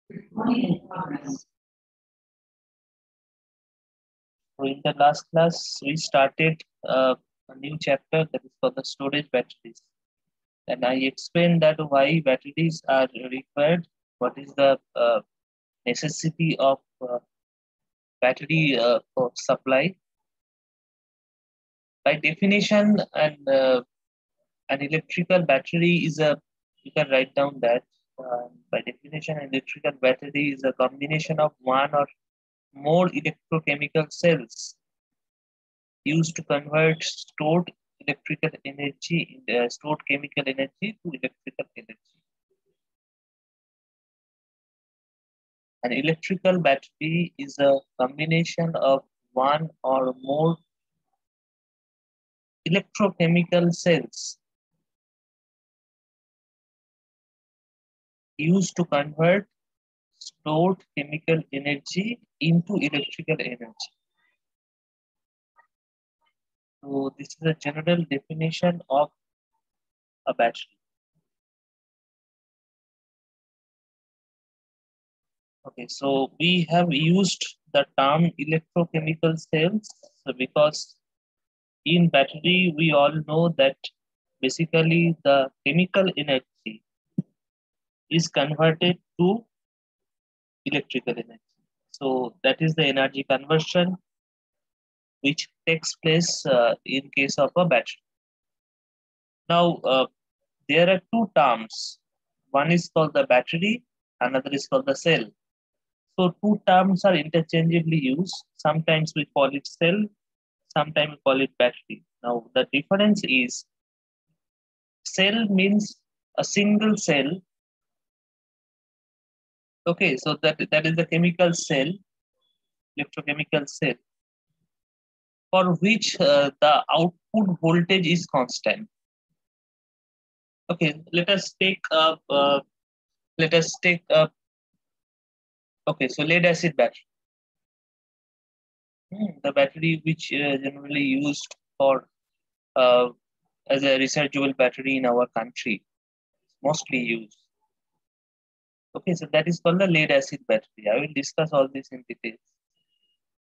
So in the last class, we started a new chapter that is for the storage batteries. And I explained that why batteries are required, what is the necessity of battery for supply. By definition, an electrical battery is a, you can write down that by definition, an electrical battery is a combination of one or more electrochemical cells used to convert stored electrical energy stored chemical energy to electrical energy. An electrical battery is a combination of one or more electrochemical cells used to convert stored chemical energy into electrical energy. So this is a general definition of a battery. Okay, so we have used the term electrochemical cells because in battery we all know that basically the chemical energy is converted to electrical energy. So that is the energy conversion which takes place in case of a battery. Now, there are two terms. One is called the battery, another is called the cell. So two terms are interchangeably used. Sometimes we call it cell, sometimes we call it battery. Now, the difference is cell means a single cell. Okay, so that is the chemical cell, electrochemical cell, for which the output voltage is constant. Okay, let us take up. Let us take up. Okay, so lead acid battery. The battery which generally used for as a rechargeable battery in our country, mostly used. Okay, so that is called the lead acid battery. I will discuss all this in detail.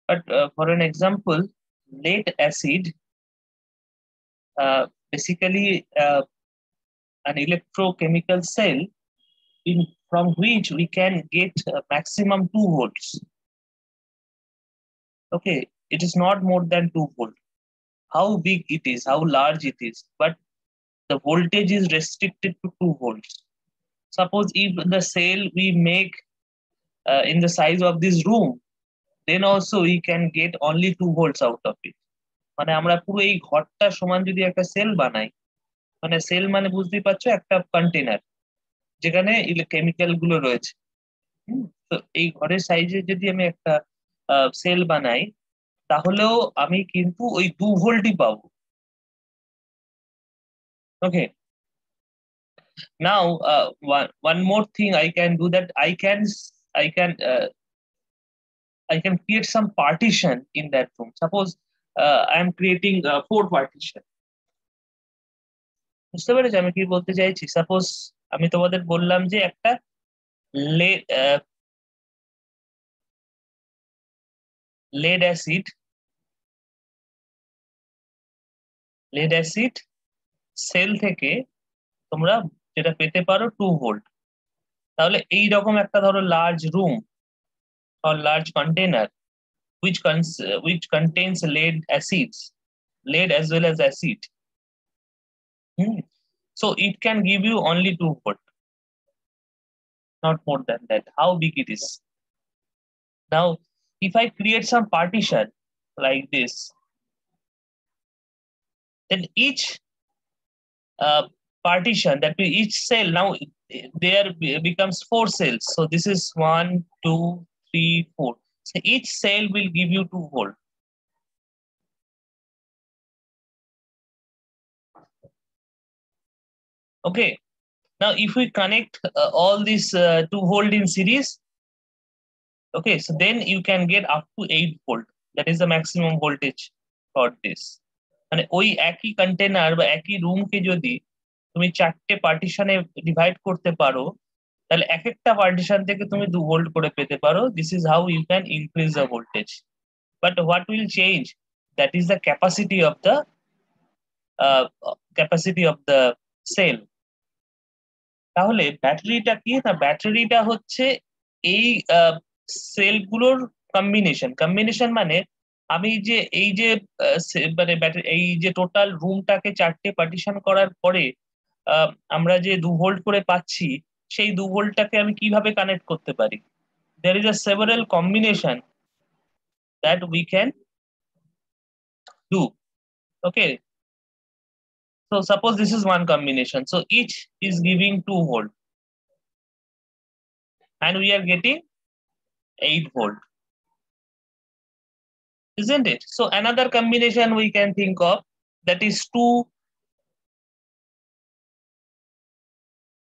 But for an example, lead acid basically an electrochemical cell from which we can get maximum 2 volts. Okay, it is not more than 2 volt. How big it is, how large it is, but the voltage is restricted to 2 volts. Suppose if the cell we make in the size of this room, then also we can get only 2 volts out of it. মানে আমরা পুরো এই ঘরটা সমান যদি একটা sell বানাই, মানে সেল মানে বুঝতেই পারছো একটা কন্টেনার যেখানে কেমিক্যাল গুলো রয়েছে। তো এই ঘরের সাইজে যদি আমি একটা সেল বানাই, তাহলেও আমি কিন্তু ওই 2 ভোল্টই পাবো। ওকে, now one more thing I can do, that I can create some partition in that room. Suppose I am creating 4 partition. বুঝতে পেরেছি আমি কি বলতে চাইছি? সাপোজ আমি তোমাদের বললাম যে একটা lead acid সেল থেকে তোমরা যেটা পেতে পারো 2 ভোল্ট। তাহলে এই রকম একটা ধরো large room or large container which contains lead as well as acid. So it can give you only 2 volt, not more than that. How big it is? Now, if I create some partition like this, then each partition, that means each cell, now there becomes 4 cells. So this is 1, 2, 3, 4. So each cell will give you 2 volt. Okay. Now, if we connect all these 2 volt in series, okay, so then you can get up to 8 volt. That is the maximum voltage for this. মানে ওই একই container বা একই রুমকে যদি তুমি 4টে পার্টিশনে divide করতে পারো, তাহলে এক একটা পার্টিশন থেকে তুমি 2 ভোল্ট করে পেতে পারো। This is how you can increase the voltage. But what will change, that is the capacity of the cell. তাহলে ব্যাটারিটা কি না, ব্যাটারিটা হচ্ছে এই সেলগুলোর কম্বিনেশন মানে আমি যে এই যে মানে এই যে টোটাল রুমটাকে 4টে পার্টিশন করার পরে আমরা যে 2 ভোল্ট করে পাচ্ছি, সেই 2 ভোল্টটাকে আমি কিভাবে কানেক্ট করতে পারি। There is a several combination that we can do. Okay, so suppose this is one combination, so each is giving 2 volt and we are getting 8 volt, isn't it? So another combination we can think of, that is two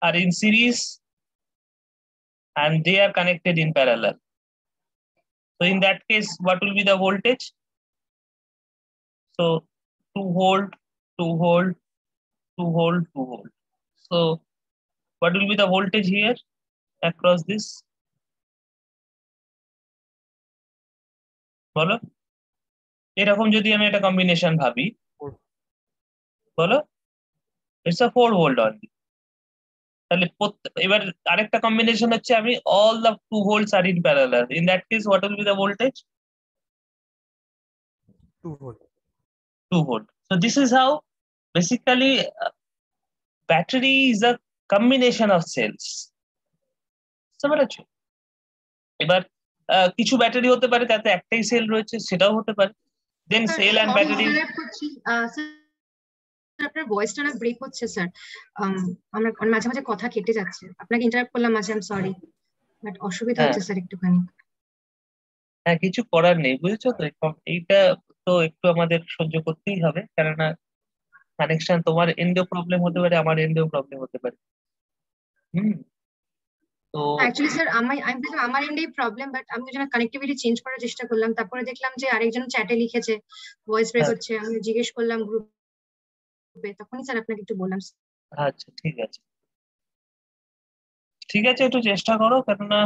are in series and they are connected in parallel. So in that case, what will be the voltage? So 2 volt, 2 volt, 2 volt, 2 volt. So what will be the voltage here across this? বলো, এরকম যদি আমি একটা combination ভাবি, বলো, it's a 4 volt only. তাহলে এবার আরেকটা কম্বিনেশন হচ্ছে আমি all the 2 volts are in parallel, in that case what will be the voltage? 2 volt. 2 volt. So this is how basically battery is a combination of cells. বুঝতে পেরেছো? এবার কিছু battery হতে পারে তাতে একটাই সেল রয়েছে, সেটাও হতে পারে। দেন সেল এন্ড ব্যাটারি। আপনার ভয়েসটা না ব্রেক হচ্ছে স্যার, আমরা মাঝে মাঝে কথা কেটে যাচ্ছে, আপনাকে ইন্টারাপ্ট করলাম মাঝে, আই এম সরি, বাট অসুবিধা হচ্ছে স্যার একটুখানি। হ্যাঁ, কিছু করার নেই, বুঝেছো তো, এইটা তো একটু আমাদের সহ্য করতেই হবে, কেননা কানেকশন তোমার এন্ডেও প্রবলেম হতে পারে, আমার এন্ডেও প্রবলেম হতে পারে। হুম। তো অ্যাকচুয়ালি স্যার আমি দেখলাম আমার এন্ডেই প্রবলেম, বাট আমি যেন কানেক্টিভিটি চেঞ্জ করার চেষ্টা করলাম, তারপরে দেখলাম যে আরেকজন চ্যাটে লিখেছে ভয়েস ব্রেক হচ্ছে, আমি জিজ্ঞেস করলাম গ্রুপে, তখনই স্যার আপনাকে একটু বললাম। আচ্ছা, ঠিক আছে, ঠিক আছে, একটু চেষ্টা করো, কেননা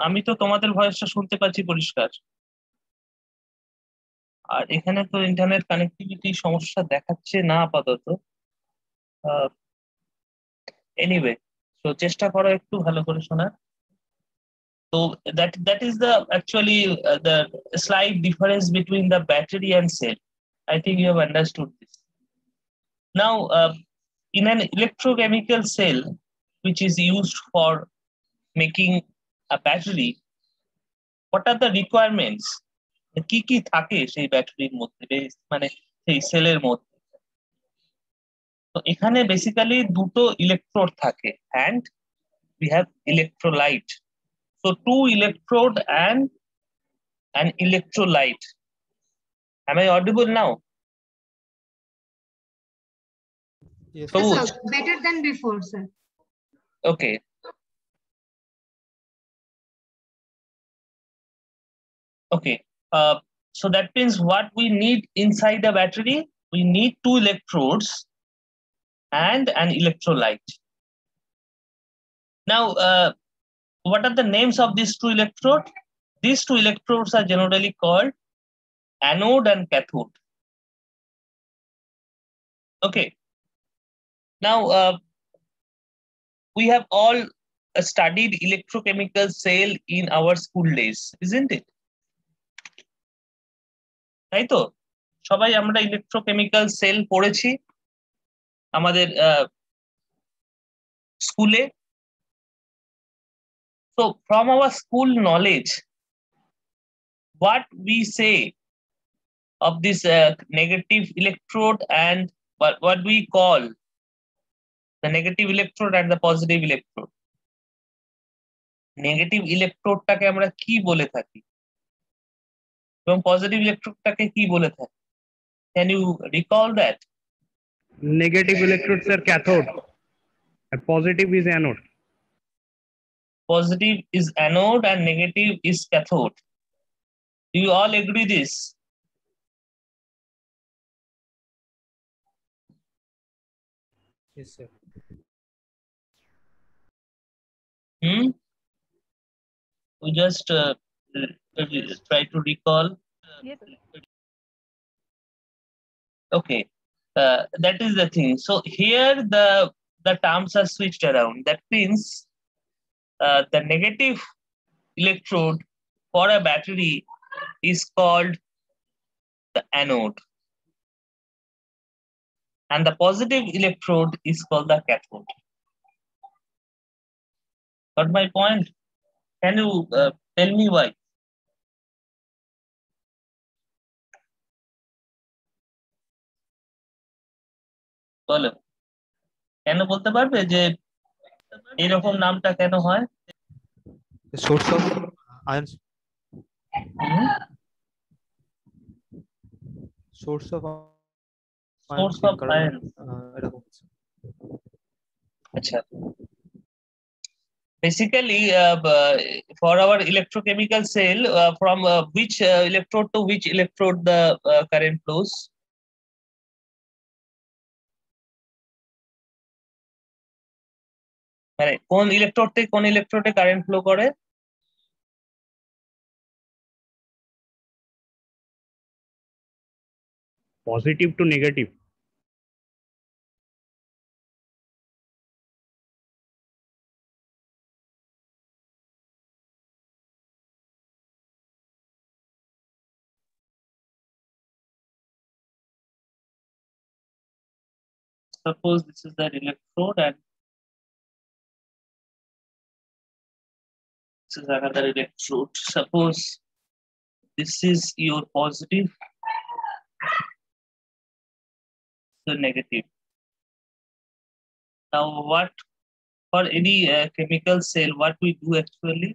আমি তো তোমাদের ভয়েসটা শুনতে পাচ্ছি পরিষ্কার। আর এখানে তো ইন্টারনেট কানেক্টিভিটি সমস্যা দেখাচ্ছে না আপাতত। এনিওয়ে, তো চেষ্টা করো একটু ভালো করে শোনার। তো that is the actually the slight difference between the battery and cell. I think you have understood this. Now, in an electrochemical cell, which is used for making a battery, what are the requirements? কি কি থাকে সেই ব্যাটারির মধ্যে, মানে সেই সেলের মধ্যে? তো এখানে বেসিক্যালি দুটো ইলেকট্রোড থাকে, and we have electrolyte. So two electrode and an electrolyte. Am I audible now? Yes, Yes, Sabuj? sir. Better than before, sir. Okay. Okay. So that means what we need inside the battery, we need two electrodes and an electrolyte. Now, what are the names of these two electrodes? These two electrodes are generally called anode and cathode. Okay. Now, we have all studied electrochemical cell in our school days, isn't it? তাই তো, সবাই আমরা electrochemical sell পড়েছি আমাদের স্কুলে। So from our school knowledge, what we say of this negative electrode and what we call the negative electrode and the positive electrode. Negative ইলেকট্রোডটাকে আমরা কি বলে থাকি এবং পজিটিভ ইলেকট্রোডটাকে কি বলে থাকি? Can you recall that? Negative electrodes are cathode and positive is anode. Positive is anode and negative is cathode. Do you all agree this? yes, sir. Hmm? We just try to recall. Yes. Okay, that is the thing. So here the terms are switched around. That means the negative electrode for a battery is called the anode, and the positive electrode is called the cathode. Got my point? Can you tell me why? বলো, কেন বলতে পারবে যে এরকম নামটা কেন হয়? The source of ions. Hmm? Source of Source in of carbon, ions. এরকম কিছু। আচ্ছা, basically for our electrochemical cell, from which electrode to which electrode the current flows? মানে কোন ইলেকট্রোড থেকে কোন ইলেকট্রোডে কারেন্ট ফ্লো করে? Positive to negative. Suppose this is the electrode and this is another electrode. Suppose this is your positive, the negative. Now, what for any chemical cell, what we do actually?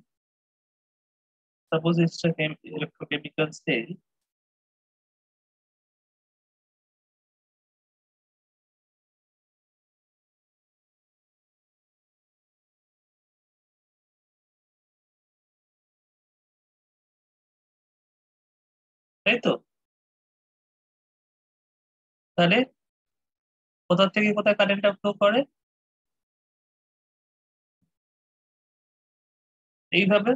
Suppose it's a electrochemical cell. তাই তো? তাহলে কোথা থেকে কোথায় কারেন্টটা flow করে? এইভাবে।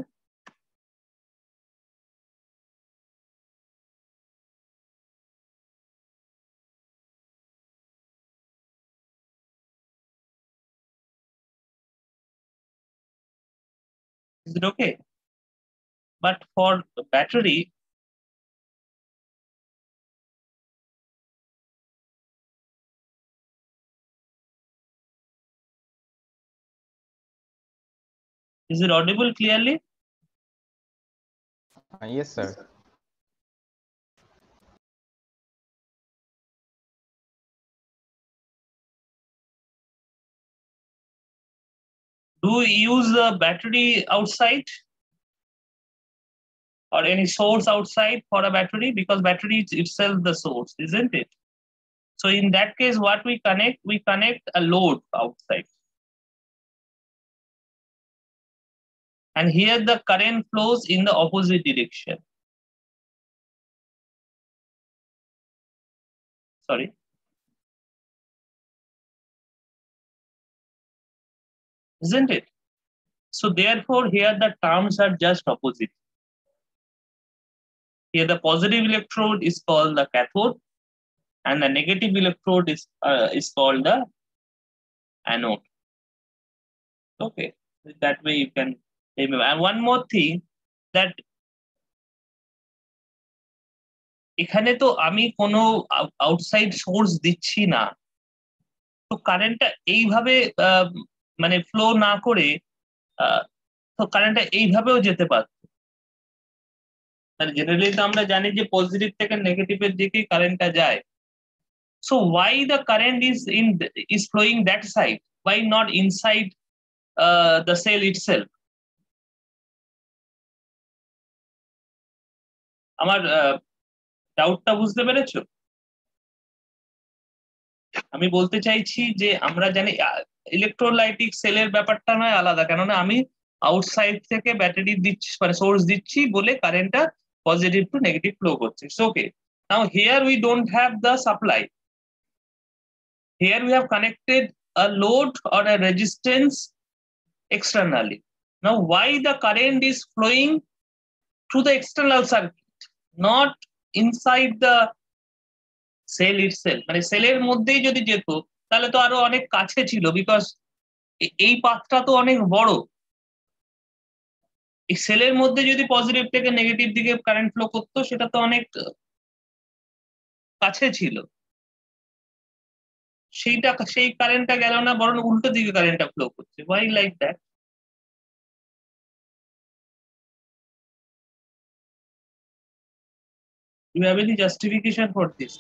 Is it okay? But for the battery, is it audible clearly? Yes, sir. Do we use the battery outside or any source outside for a battery? Because battery is itself the source, isn't it? So in that case, what we connect a load outside. And here the current flows in the opposite direction. Sorry. Isn't it? So therefore, here the terms are just opposite. Here the positive electrode is called the cathode, and the negative electrode is called the anode. Okay, that way you can remember. And one more thing, that এখানে তো আমি কোনো outside source দিচ্ছি না, তো কারেন্টটা এইভাবে মানে ফ্লো না করে তো কারেন্টটা এইভাবেও যেতে পারত। মানে জেনারেলি তো আমরা জানি যে পজিটিভ থেকে নেগেটিভের দিকেই কারেন্টটা যায়। So why the current is flowing that side? Why not inside the cell itself? আমার ডাউটটা বুঝতে পেরেছো? আমি বলতে চাইছি যে আমরা জানি ইলেকট্রোলাইটিক সেলের ব্যাপারটা নয় আলাদা, কেননা আমি আউটসাইড থেকে ব্যাটারি দিচ্ছি, মানে সোর্স দিচ্ছি বলে কারেন্টটা পজিটিভ টু নেগেটিভ ফ্লো করছে। Okay, now here we don't have the supply. Here we have connected a load or a resistance externally. Now, why the current is flowing through the external circuit, not inside the cell itself? মানে সেলের মধ্যেই যদি যেত তাহলে তো আরো অনেক কাছে ছিল, বিকজ এই পাথটা তো অনেক বড়। এই সেলের মধ্যে যদি পজিটিভ থেকে নেগেটিভ দিকে কারেন্ট ফ্লো করতো, সেটা তো অনেক কাছে ছিল। সেই কারেন্টটা গেল না, বরং উল্টো দিকে কারেন্টটা ফ্লো করছে। Why like that? Do you have any justification for this?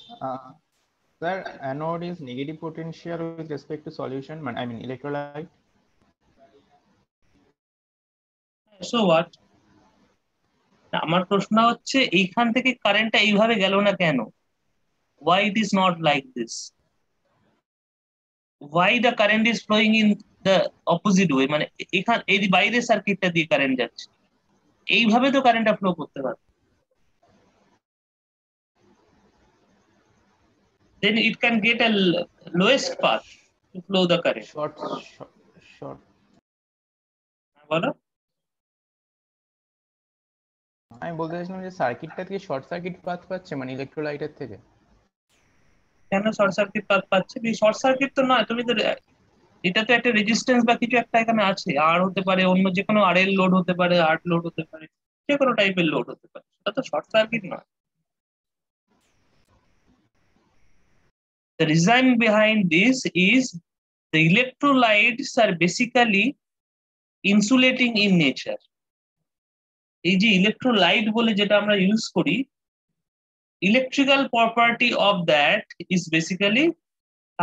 Sir, anode is negative potential with respect to solution, I mean electrolyte. So what? আমার প্রশ্ন হচ্ছে এইখান থেকে কারেন্টটা এইভাবে গেল না কেন? Why it is not like this? Why the current is flowing in the opposite way? মানে এখানে এই বাইরের সার্কিটটা দিয়ে কারেন্ট যাচ্ছে, এইভাবে তো কারেন্টটা ফ্লো করতে পারে। Then it can get a lowest path to flow the current. Short. বলো। আমি বলতে চাইছিলাম যে সার্কিটটা থেকে শর্ট সার্কিট পাথ পাচ্ছে, মানে ইলেকট্রোলাইটের থেকে। কেন শর্ট সার্কিট পাথ পাচ্ছে? শর্ট সার্কিট তো নয়, তুমি তো এটা তো একটা রেজিস্ট্যান্স বা কিছু একটা এখানে আছে, আর হতে পারে অন্য যে কোনো আর এল লোড হতে পারে, আর্ট লোড হতে পারে, যে কোনো টাইপের লোড হতে পারে, সেটা তো শর্ট সার্কিট নয়। The reason behind this is the electrolytes are basically insulating in nature. এই যে ইলেকট্রোলাইট বলে যেটা আমরা ইউজ করি, electrical property of that is basically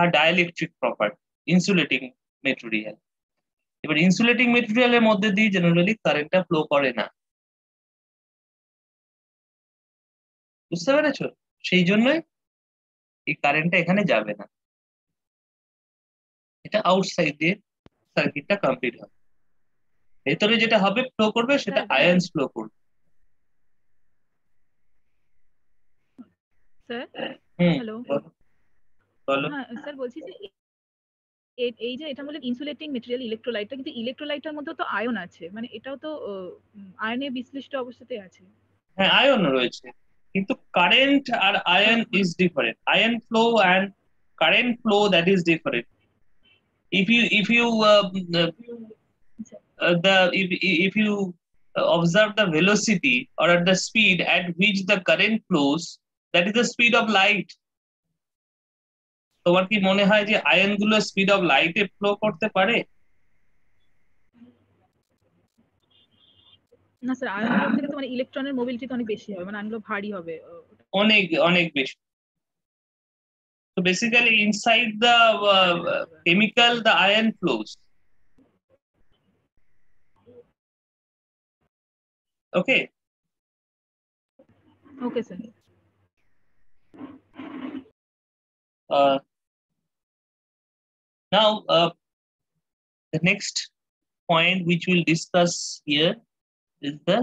a dielectric property, insulating material. এবার ইনসুলেটিং মেটেরিয়ালের মধ্যে দিয়ে জেনারেলি কারেন্টটা ফ্লো করে না, বুঝতে পেরেছো? সেই জন্যই এই কারেন্টটা এখানে যাবে না, এটা আউটসাইড দিয়ে সার্কিটটা কমপ্লিট হবে। ভেতরে যেটা হবে ফ্লো করবে সেটা আয়ন্স ফ্লো করবে। স্যার হ্যালো, বলো। হ্যাঁ স্যার বলছি যে এই যে এটা বলে ইনসুলেটিং মেটেরিয়াল ইলেকট্রোলাইটটা, কিন্তু ইলেকট্রোলাইটের মধ্যে তো আয়ন আছে, মানে এটাও তো আয়নে বিশ্লিষ্ট অবস্থাতে আছে। হ্যাঁ, আয়ন রয়েছে, কিন্তু কারেন্ট আর ion is different. Ion flow and current flow, that is different. If you observe the velocity or at the speed at which the current flows, that is the speed of light. তোমার কি মনে হয় যে ion গুলো speed of লাইটে flow করতে পারে? না স্যার, আয়নগুলোর থেকে তো মানে ইলেকট্রনের মোবিলিটি তো অনেক বেশি হবে, মানে আয়নগুলো ভারী হবে অনেক অনেক বেশি। So basically inside the chemical the ion flows. Okay. Okay sir. Now the next point which we'll discuss here is the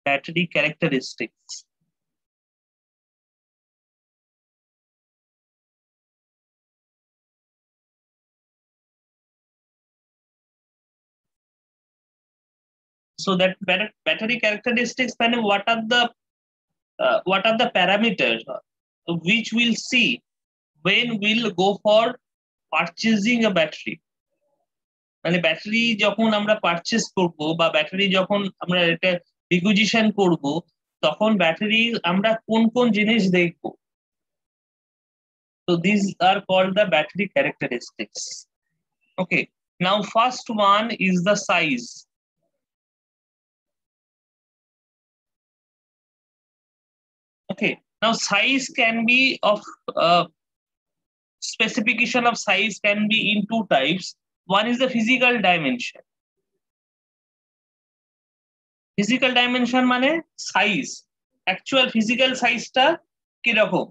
battery characteristics. So that battery characteristics, what are the parameters which we'll see when we'll go for purchasing a battery? মানে battery যখন আমরা purchase করব বা battery যখন আমরা এটা requisition করব, তখন ব্যাটারি আমরা কোন কোন জিনিস দেখব? So these are called the battery characteristics. Okay, now first one is the size. Okay, now size can be of specification of size can be in two types. One is the physical dimension. Physical dimension মানে size, actual physical সাইজটা কিরকম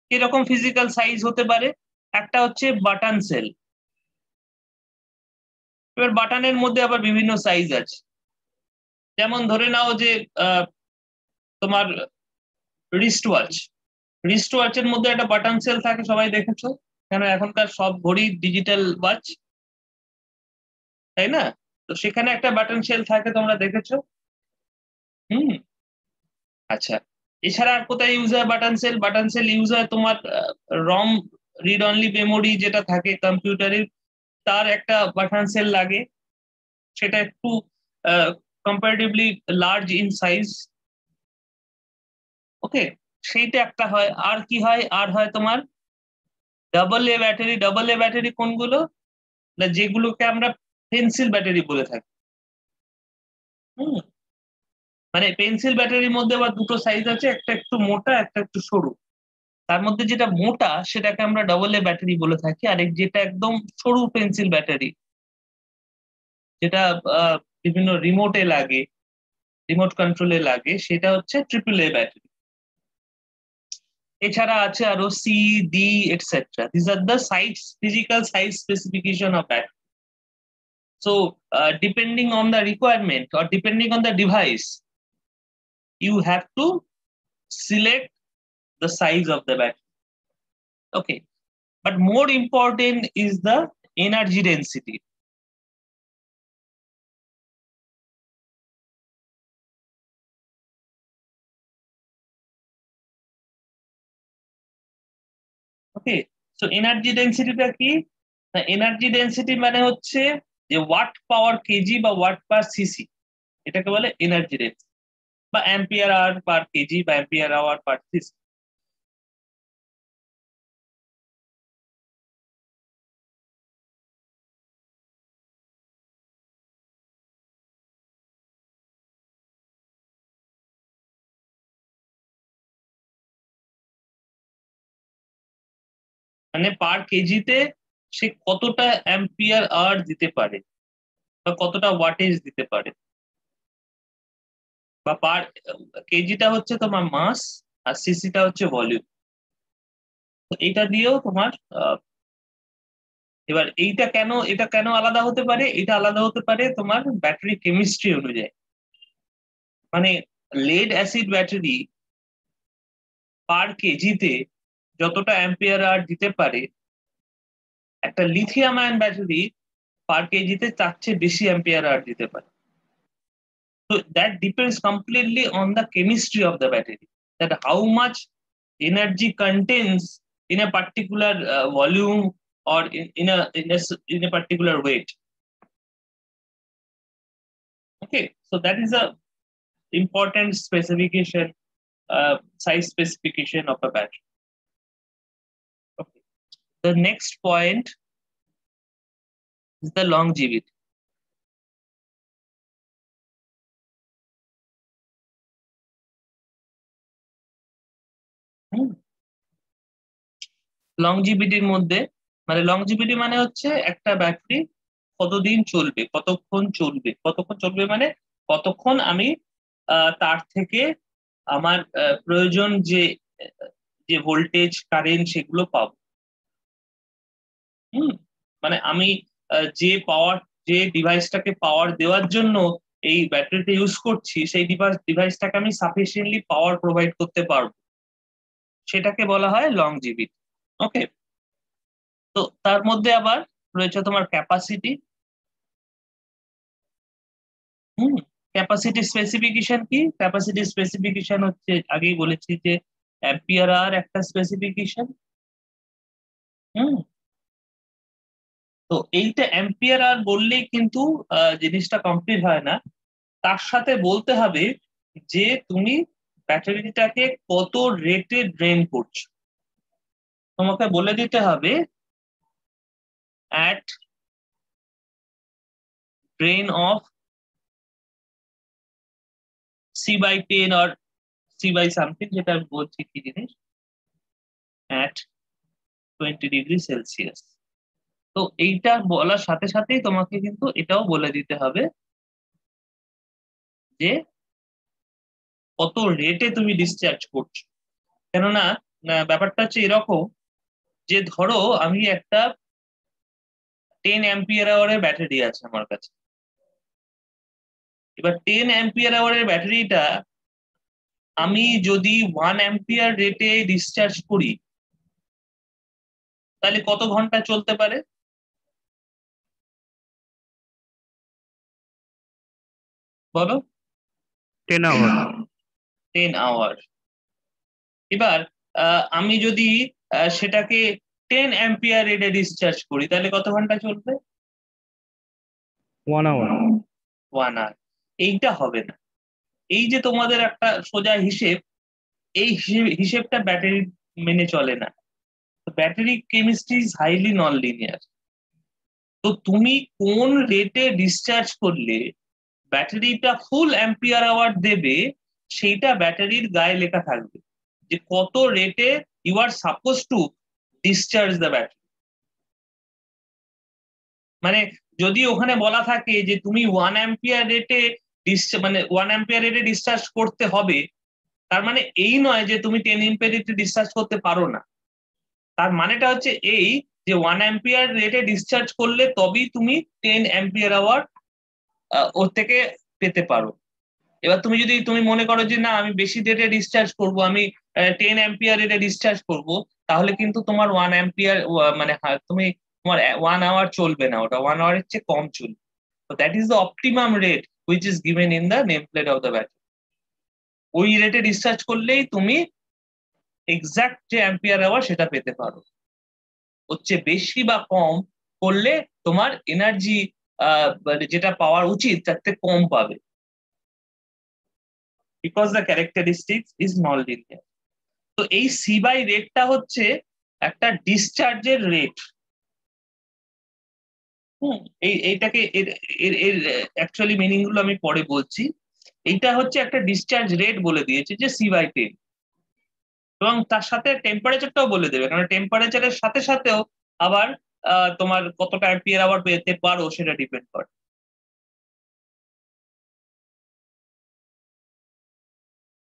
কিরকম physical size হতে পারে। একটা হচ্ছে button sell. এবার বাটনের মধ্যে আবার বিভিন্ন সাইজ আছে, যেমন ধরে নাও যে তোমার রিস্ট ওয়াচের মধ্যে একটা বাটন সেল থাকে, সবাই দেখেছো কেন? এখনকার সব ঘড়ি ডিজিটাল ওয়াচ, তাই না? তো সেখানে একটা বাটন সেল থাকে, তোমরা দেখেছো। আচ্ছা, এছাড়া আর কোথায় ইউজ হয় button cell? Button cell use হয় তোমার রম রিড অনলি মেমোরি যেটা থাকে কম্পিউটারের, তার একটা বাটন সেল লাগে, সেটা একটু কম্পারেটিভলি লার্জ ইন সাইজ। ওকে, সেইটা একটা হয়। আর কি হয়? আর হয় তোমার double A battery. Double A battery কোনগুলো? না, যেগুলোকে আমরা পেন্সিল ব্যাটারি বলে থাকি। মানে পেন্সিল ব্যাটারির মধ্যে আবার দুটো সাইজ আছে, একটা একটু মোটা, একটা একটু সরু। তার মধ্যে যেটা মোটা সেটাকে আমরা ডাবল এ ব্যাটারি বলে থাকি, আর যেটা একদম সরু পেন্সিল ব্যাটারি, যেটা বিভিন্ন রিমোটে লাগে, রিমোট কন্ট্রোলে লাগে, সেটা হচ্ছে ট্রিপল এ ব্যাটারি। এছাড়া আছে আরো C, D, etcetera. This are the size, physical size specification of battery. So, depending on the requirement or depending on the device, you have to select the size of the battery. Okay, but more important is the energy density. Okay, so energy density টা কি? Energy density মানে হচ্ছে যে watt power KG বা watt পার CC, এটাকে বলে energy density, বা ampere hour পার KG বা অ্যাম্পিয়ার আওয়ার পার সিসি। মানে পার কেজিতে সে কতটা অ্যাম্পিয়ার আওয়ার দিতে পারে বা কতটা ওয়াটেজ দিতে পারে, বা পার কেজিটা হচ্ছে তোমার মাস আর সিসিটা হচ্ছে ভলিউম। তো এটা দিয়েও তোমার এবার এটা কেন আলাদা হতে পারে? এটা আলাদা হতে পারে তোমার ব্যাটারি কেমিস্ট্রি অনুযায়ী। মানে লেড অ্যাসিড ব্যাটারি পার কেজিতে যতটা অ্যাম্পিয়ার আওয়ার দিতে পারে, একটা লিথিয়াম আয়ন ব্যাটারি পার কেজিতে তার চেয়ে বেশি অ্যাম্পিয়ার আওয়ার দিতে পারে। So that depends completely on the chemistry of the battery, that how much energy contains in a particular volume or in a particular weight. Okay, so that is a important specification, size specification of a battery. Okay, the next point is the longevity. লংজিভিটির মধ্যে longevity মানে হচ্ছে একটা battery কতদিন চলবে, কতক্ষণ চলবে মানে কতক্ষণ আমি তার থেকে আমার প্রয়োজন যে যে ভোল্টেজ কারেন্ট সেগুলো পাবো। মানে আমি যে ডিভাইসটাকে পাওয়ার দেওয়ার জন্য এই ব্যাটারিটা ইউজ করছি, সেই ডিভাইসটাকে আমি সাফিসিয়েন্টলি পাওয়ার প্রোভাইড করতে পারবো, সেটাকে বলা হয় লংজিভিটি। ওকে, তো তার মধ্যে আবার রয়েছে তোমার ক্যাপাসিটি। ক্যাপাসিটি স্পেসিফিকেশন কি? ক্যাপাসিটি স্পেসিফিকেশন হচ্ছে, আগেই বলেছি যে অ্যাম্পিয়ার আওয়ার একটা স্পেসিফিকেশন। তো এইটা অ্যাম্পিয়ার আওয়ার বললেই কিন্তু জিনিসটা কমপ্লিট হয় না, তার সাথে বলতে হবে যে তুমি ব্যাটারিটাকে কত রেটে ড্রেন করছো। তোমাকে বলে দিতে হবে at drain of C/10 or C/something, যেটা আমি বলছি কি জিনিস, at 20°C। তো এইটা বলার সাথে সাথেই তোমাকে কিন্তু এটাও বলে দিতে হবে যে কত রেটে তুমি ডিসচার্জ করছো। কেননা ব্যাপারটা হচ্ছে এরকম যে ধরো আমি একটা 10 অ্যাম্পিয়ার আওয়ারের ব্যাটারি আছে আমার কাছে। এবার 10 অ্যাম্পিয়ার আওয়ারের ব্যাটারিটা আমি যদি 1 অ্যাম্পিয়ার রেটে ডিসচার্জ করি, তাহলে কত ঘন্টা চলতে পারে? বলো 10 hours 10 আওয়ার। এবার আমি যদি সেটাকে 10 অ্যাম্পিয়ার রেটে ডিসচার্জ করি তাহলে কত ঘন্টা চলবে? 1 hour 1 আওয়ার। এইটা হবে না। এই যে তোমাদের একটা সোজা হিসেব, এই হিসেবটা ব্যাটারি মেনে চলে না। Battery chemistry is highly non linear. তো তুমি কোন রেটে ডিসচার্জ করলে ব্যাটারিটা ফুল অ্যাম্পিয়ার আওয়ার দেবে সেইটা ব্যাটারির গায়ে লেখা থাকবে, যে কত রেটে you are suppose to discharge the battery. মানে যদি ওখানে বলা থাকে যে তুমি 1 অ্যাম্পিয়ার রেটে মানে 1 অ্যাম্পিয়ার রেটে ডিসচার্জ করতে হবে, তার মানে এই নয় যে তুমি 10 অ্যাম্পিয়ার রেটে ডিসচার্জ করতে পারো না। তার মানেটা হচ্ছে এই যে 1 অ্যাম্পিয়ার রেটে ডিসচার্জ করলে তবেই তুমি 10 অ্যাম্পিয়ার আওয়ার ওর থেকে পেতে পারো। এবার তুমি মনে করো যে না আমি বেশি রেটে ডিসচার্জ করব, আমি 10 অ্যাম্পিয়ার রেটে ডিসচার্জ করব, তাহলে কিন্তু তোমার 1 অ্যাম্পিয়ার মানে তোমার 1 আওয়ার চলবে না, ওটা 1 আওয়ারের চেয়ে কম চলবে। তো that is the optimum rate which is given in the name plate of the battery. ওই রেটে ডিসচার্জ করলেই তুমি এক্সাক্ট যে অ্যাম্পিয়ার আওয়ার সেটা পেতে পারো। হচ্ছে বেশি বা কম করলে তোমার এনার্জি যেটা পাওয়ার উচিত তার থেকে কম পাবে, because the characteristics is non linear. তো এই সি বাই রেটটা হচ্ছে একটা ডিসচার্জের রেট। এইটাকে এর অ্যাকচুয়ালি মিনিং গুলো আমি পরে বলছি। এইটা হচ্ছে একটা ডিসচার্জ রেট বলে দিয়েছে যে সি বাই 10, এবং তার সাথে টেম্পারেচারটাও বলে দেবে, কারণ টেম্পারেচারের সাথে সাথেও আবার তোমার কতটা অ্যাম্পিয়ার আওয়ার পেতে পারো সেটা ডিপেন্ড করে।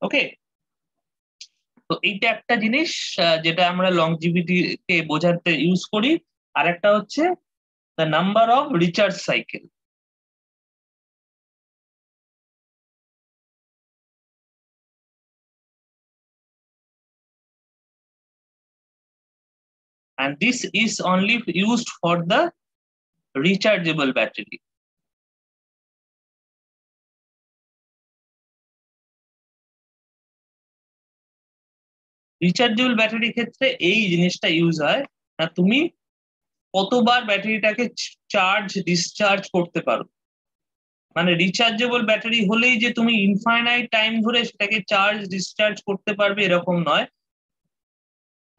ওকে, তো এইটা একটা জিনিস যেটা আমরা লংজিভিটি কে বোঝাতে ইউজ করি। আর একটা হচ্ছে the number of recharge cycle. And this is only used for the rechargeable battery. Rechargeable ব্যাটারির ক্ষেত্রে এই জিনিসটা ইউজ হয় না, তুমি কতবার ব্যাটারিটাকে চার্জ ডিসচার্জ করতে পারো। মানে রিচার্জেবল ব্যাটারি হলেই যে তুমি ইনফাইনাইট টাইম ধরে সেটাকে চার্জ ডিসচার্জ করতে পারবে এরকম নয়।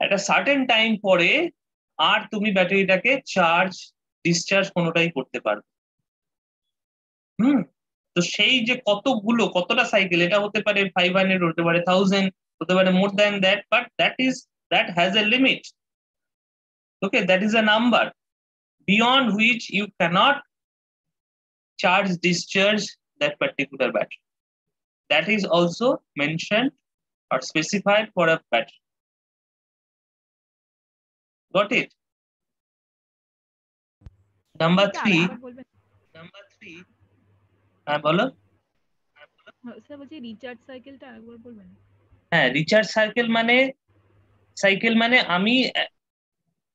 একটা সার্টেন টাইম পরে আর তুমি ব্যাটারিটাকে চার্জ ডিসচার্জ কোনোটাই করতে পারবে। তো সেই যে কতটা সাইকেল, এটা হতে পারে 500, হতে পারে 1000, হতে পারে more than that, but that has a limit. Okay, that is a number beyond which you cannot charge discharge that particular battery. That is also mentioned or specified for a battery. Got it? Number 3. বলো। Sir বলছি recharge সাইকেলটা আরেকবার বলবেন? হ্যাঁ, recharge cycle মানে আমি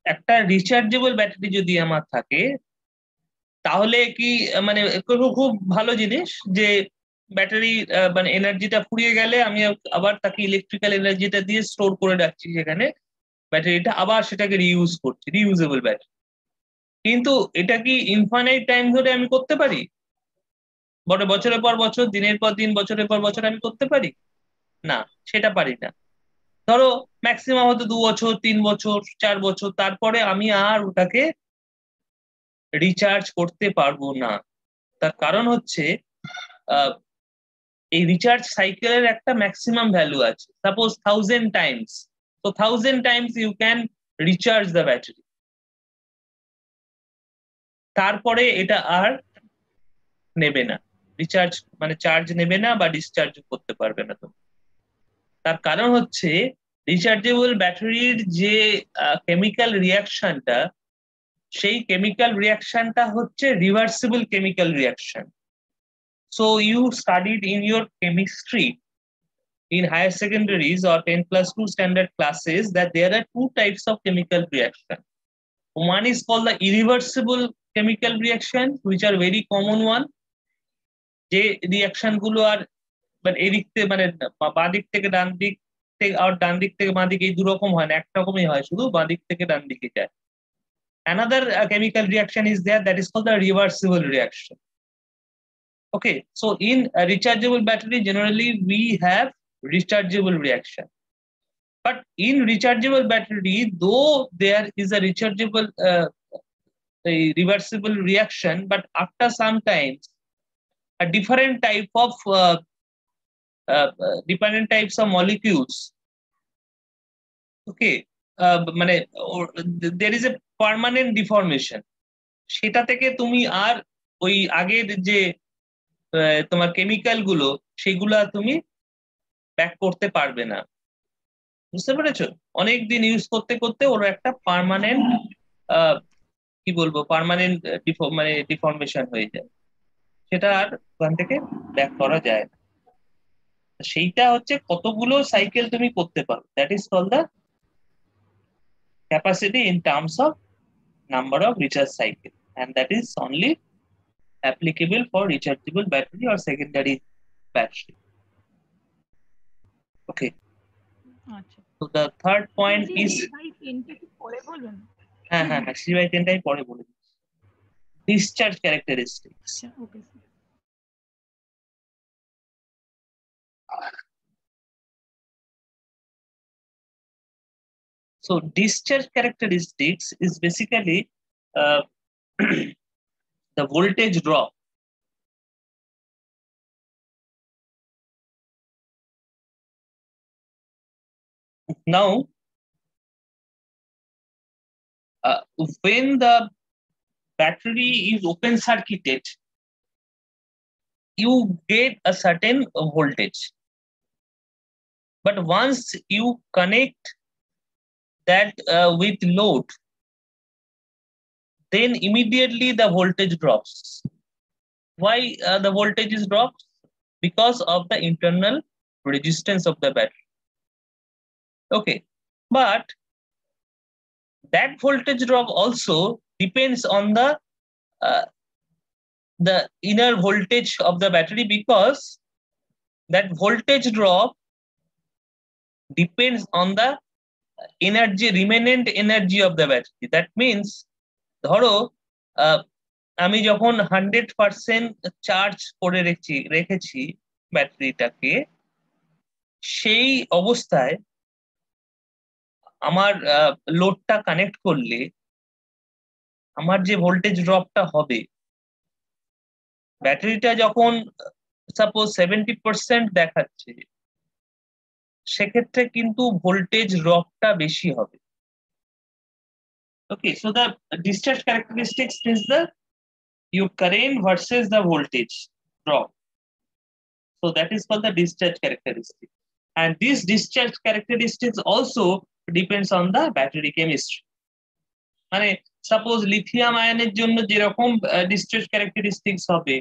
একটা rechargeable battery যদি আমার থাকে তাহলে কি মানে খুব ভালো জিনিস যে ব্যাটারি মানে এনার্জিটা ফুরিয়ে গেলে আমি আবার তাকে ইলেকট্রিক্যাল এনার্জিটা দিয়ে স্টোর করে রাখছি সেখানে, ব্যাটারিটা আবার সেটাকে রিইউজ করছি, রিইউজেবল ব্যাটারি। কিন্তু এটা কি ইনফাইনাইট টাইম ধরে আমি করতে পারি? বছরের পর বছর, দিনের পর দিন, বছরের পর বছর আমি করতে পারি না, সেটা পারি না। ধরো ম্যাক্সিমাম হয়তো 2 বছর, 3 বছর, 4 বছর, তারপরে আমি আর ওটাকে রিচার্জ করতে পারবো না। তার কারণ হচ্ছে এই রিচার্জ সাইকেলের একটা ম্যাক্সিমাম ভ্যালু আছে, সাপোজ 1000 টাইমস। তো 1000 times you can recharge the battery, তারপরে এটা আর নেবে না, রিচার্জ মানে চার্জ নেবে না বা ডিসচার্জ করতে পারবে না তুমি। তার কারণ হচ্ছে রিচার্জেবল ব্যাটারির যে কেমিক্যাল রিয়াকশনটা, সেই কেমিক্যাল রিয়াকশনটা হচ্ছে reversible chemical reaction. So you studied in your chemistry in higher secondaries or 10+2 standard classes that there are 2 types of chemical reaction. One is called the irreversible chemical reaction, which are very common one, যে reaction গুলো আর মানে এদিক থেকে মানে বাঁ দিক থেকে ডান দিক থেকে আর ডান দিক থেকে বাঁ দিকে এই দুরকম হয় না, একরকমই হয়, শুধু বাঁ দিক থেকে ডান দিকে যায়। Another chemical reaction is there, that is called the reversible reaction. Okay, so in a rechargeable battery, generally we have rechargeable reaction. But in rechargeable battery, though there is a rechargeable, a reversible reaction, but after some times, a different type of different types of molecules. Okay, মানে there is a permanent deformation. সেটা থেকে তুমি আর ওই আগের যে তোমার chemical গুলো সেগুলা তুমি ব্যাক করতে পারবে না, বুঝতে পেরেছো? অনেকদিন ইউজ করতে করতে ওর একটা পার্মানেন্ট কি বলবো পার্মানেন্ট মানে ডিফর্মেশন হয়ে যায়, সেটা আর ওখান থেকে ব্যাক করা যায় না। সেইটা হচ্ছে কতগুলো সাইকেল তুমি করতে পারো, that is call the capacity in terms of number of recharge cycle, and that is only applicable for rechargeable battery or secondary battery. Okay, আচ্ছা so the third point is ভাই 10টা কি পরে বলবেন? হ্যাঁ হ্যাঁ হ্যাঁ সি বাই 10টাই পরে বলে দিচ্ছি। Discharge characteristics. আচ্ছা okay sir. So discharge characteristics is basically the voltage drop. Now, when the battery is open circuited, you get a certain voltage. But once you connect that with load, then immediately the voltage drops. Why the voltage is dropped? Because of the internal resistance of the battery. Okay, but that voltage drop also depends on the inner voltage of the battery, because that voltage drop depends on the energy, remnant energy of the battery. That means ধরো আমি যখন 100% charge করে রেখেছি ব্যাটারিটাকে, সেই অবস্থায় আমার লোডটা connect করলে আমার যে ভোল্টেজ ড্রপটা হবে, ব্যাটারিটা যখন সাপোজ 70% দেখাচ্ছে, সেক্ষেত্রে কিন্তু ভোল্টেজ ড্রপটা বেশি হবে। Okay, so the discharge characteristics is the your current versus the voltage drop. So that is called the discharge characteristic. And these discharge characteristics also depends on the battery chemistry. মানে suppose lithium আয়নের জন্য যেরকম discharge characteristics হবে,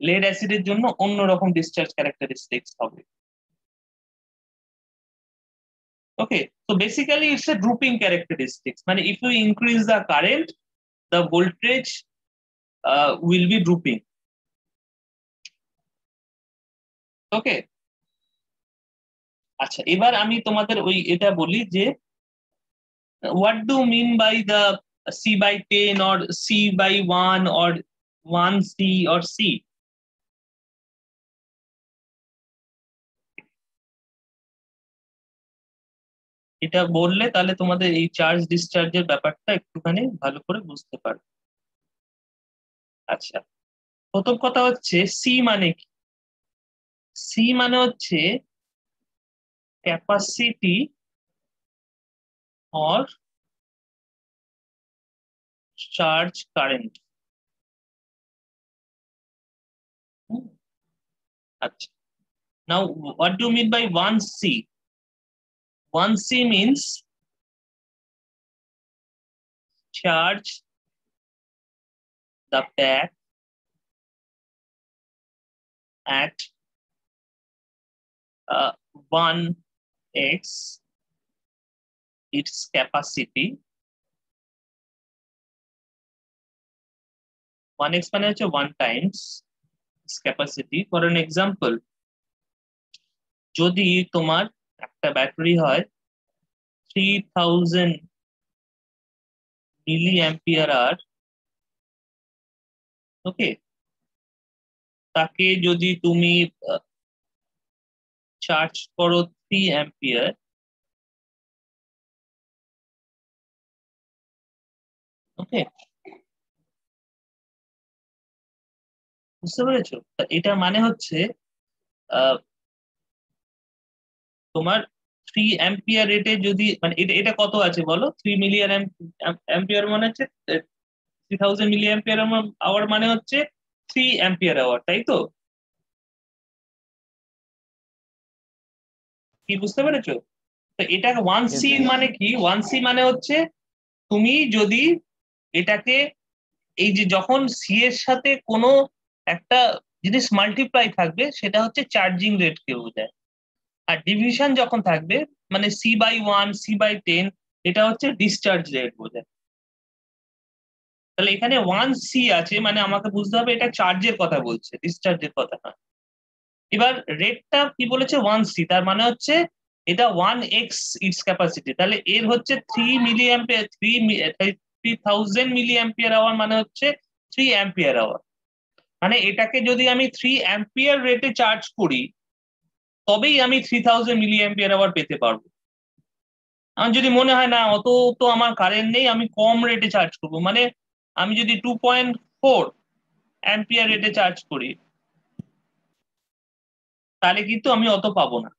lead অ্যাসিডের জন্য অন্যরকম discharge characteristics হবে। Okay, so basically it's a drooping characteristics. মানে if you increase the current, the voltage will be drooping. Okay, আচ্ছা এবার আমি তোমাদের ওই এটা বলি যে what do you mean by the C by 10 or C by 1 or 1C or C? এটা বললে তাহলে তোমাদের এই চার্জ ডিসচার্জের ব্যাপারটা একটুখানি ভালো করে বুঝতে পারবে। আচ্ছা, প্রথম কথা হচ্ছে সি মানে কি? সি মানে হচ্ছে capacity or charge current. Achha. Now, what do you mean by 1C? 1C means charge the pack at 1x its capacity. 1x মানে হচ্ছে 1 times its capacity. For an example, যদি তোমার একটা ব্যাটারি হয় 3000 মিলিঅ্যাম্পিয়ার আওয়ার, ওকে, তাকে যদি তুমি charge করো 3 অ্যাম্পিয়ার, ওকে, বুঝতে পেরেছো? এটা মানে হচ্ছে তোমার 3 অ্যাম্পিয়ার রেটে যদি মানে এটা কত আছে বলো, 3 মিলিয়ন অ্যাম্পিয়ার মানে হচ্ছে 3000 মিলিঅ্যাম্পিয়ার আওয়ার মানে হচ্ছে 3 অ্যাম্পিয়ার আওয়ার, তাই তো? কি বুঝতে পেরেছো? তো এটা 1C মানে কি? 1C মানে হচ্ছে তুমি যদি এটাকে এই যে যখন সি এর সাথে কোনো একটা জিনিস মাল্টিপ্লাই থাকবে সেটা হচ্ছে চার্জিং রেট কে বোঝায়, আর ডিভিশন যখন থাকবে মানে C/1 C/10 এটা হচ্ছে ডিসচার্জ রেট বোঝায়। তাহলে এখানে 1C আছে মানে আমাকে বুঝতে হবে এটা চার্জের কথা বলছে, ডিসচার্জের কথা না। এবার রেটটা কি বলেছে 1C, তার মানে হচ্ছে এটা 1x ইটস ক্যাপাসিটি, তাহলে এর হচ্ছে 3 মিলিঅ্যাম্পিয়ার 3000 মিলিঅ্যাম্পিয়ার আওয়ার মানে হচ্ছে 3 অ্যাম্পিয়ার আওয়ার। মানে এটাকে যদি আমি 3 অ্যাম্পিয়ার রেটে চার্জ করি তবেই আমি 3000 মিলিঅ্যাম্পিয়ার আওয়ার পেতে পারবো। আমার যদি মনে হয় না অত তো আমার কারেন্ট নেই, আমি কম রেটে চার্জ করবো, মানে আমি যদি 2.4 অ্যাম্পিয়ার রেটে চার্জ করি তাহলে কিন্তু আমি অত পাবো না।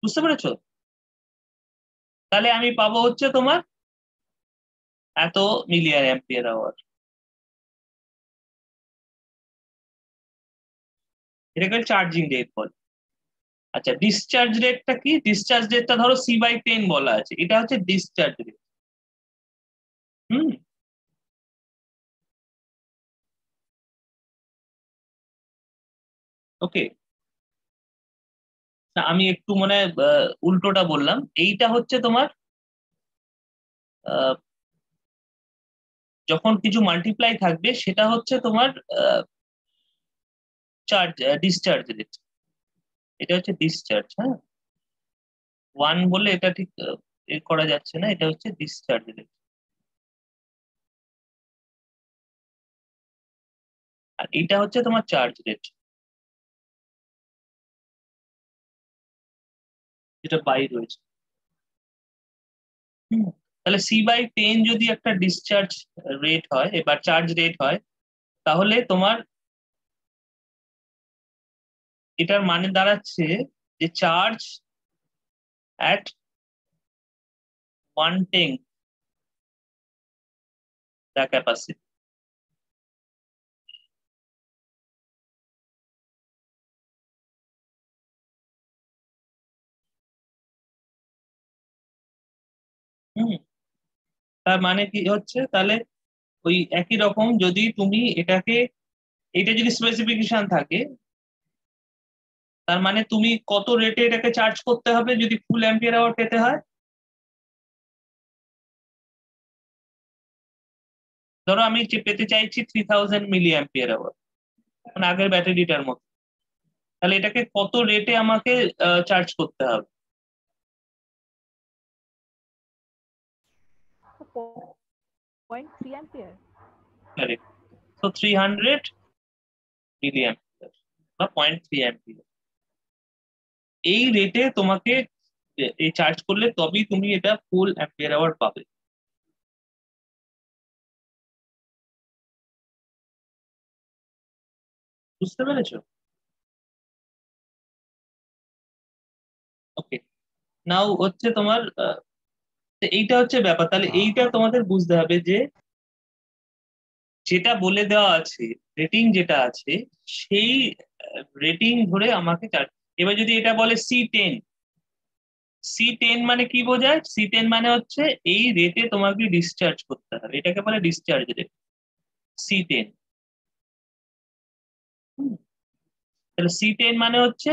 বুঝতে পেরেছো? তাহলে আমি পাবো হচ্ছে তোমার এত মিলিঅ্যাম্পিয়ার আওয়ার। এটাকে চার্জিং রেট বলে। আচ্ছা, ডিসচার্জ রেটটা কি? ডিসচার্জ রেটটা ধরো C/10 বলা আছে, এটা হচ্ছে ডিসচার্জ রেট। হুম, ওকে। আমি একটু মনে হয় উল্টোটা বললাম। এইটা হচ্ছে তোমার যখন কিছু মাল্টিপ্লাই থাকবে সেটা হচ্ছে তোমার চার্জ ডিসচার্জ রেট, এটা হচ্ছে ডিসচার্জ। হ্যাঁ, 1 বলে এটা ঠিক এ করা যাচ্ছে না, এটা হচ্ছে ডিসচার্জ রেট। আর এটা হচ্ছে তোমার চার্জ রেট, যেটা বাই রয়েছে। তাহলে C/10 যদি একটা ডিসচার্জ রেট হয় এবার চার্জ রেট হয়, তাহলে তোমার এটার মানে দাঁড়াচ্ছে যে চার্জ অ্যাট 1/10 দ্য ক্যাপাসিটি। হুম, তার মানে কি হচ্ছে তাহলে ওই একই রকম যদি তুমি এটাকে, এটা যদি স্পেসিফিকেশন থাকে তার মানে তুমি কত রেটে এটাকে চার্জ করতে হবে যদি ফুল অ্যাম্পিয়ার আওয়ার পেতে হয়। ধরো আমি পেতে চাইছি 3000 মিলিঅ্যাম্পিয়ার আওয়ার, মানে আগের ব্যাটারিটার মতো, তাহলে এটাকে কত রেটে আমাকে চার্জ করতে হবে? 0.3 অ্যাম্পিয়ার। কারেক্ট। তো 300 মিলিঅ্যাম্পিয়ার বা 0.3 অ্যাম্পিয়ার এই রেটে তোমাকে এই চার্জ করলে তবেই তুমি এটা ফুল অ্যাম্পিয়ার আওয়ার পাবে। বুঝতে পেরেছো? ওকে, নাও হচ্ছে তোমার এইটা হচ্ছে ব্যাপার। তাহলে এইটা তোমাদের বুঝতে হবে যে যেটা বলে দেওয়া আছে, রেটিং যেটা আছে সেই রেটিং ধরে আমাকে চার্জ। এবার যদি এটা বলে C10, C10 মানে কি বোঝায়? C10 মানে হচ্ছে এই রেটে তোমাকে ডিসচার্জ করতে হবে, এটাকে বলে ডিসচার্জ রেট, C10। তাহলে C10 মানে হচ্ছে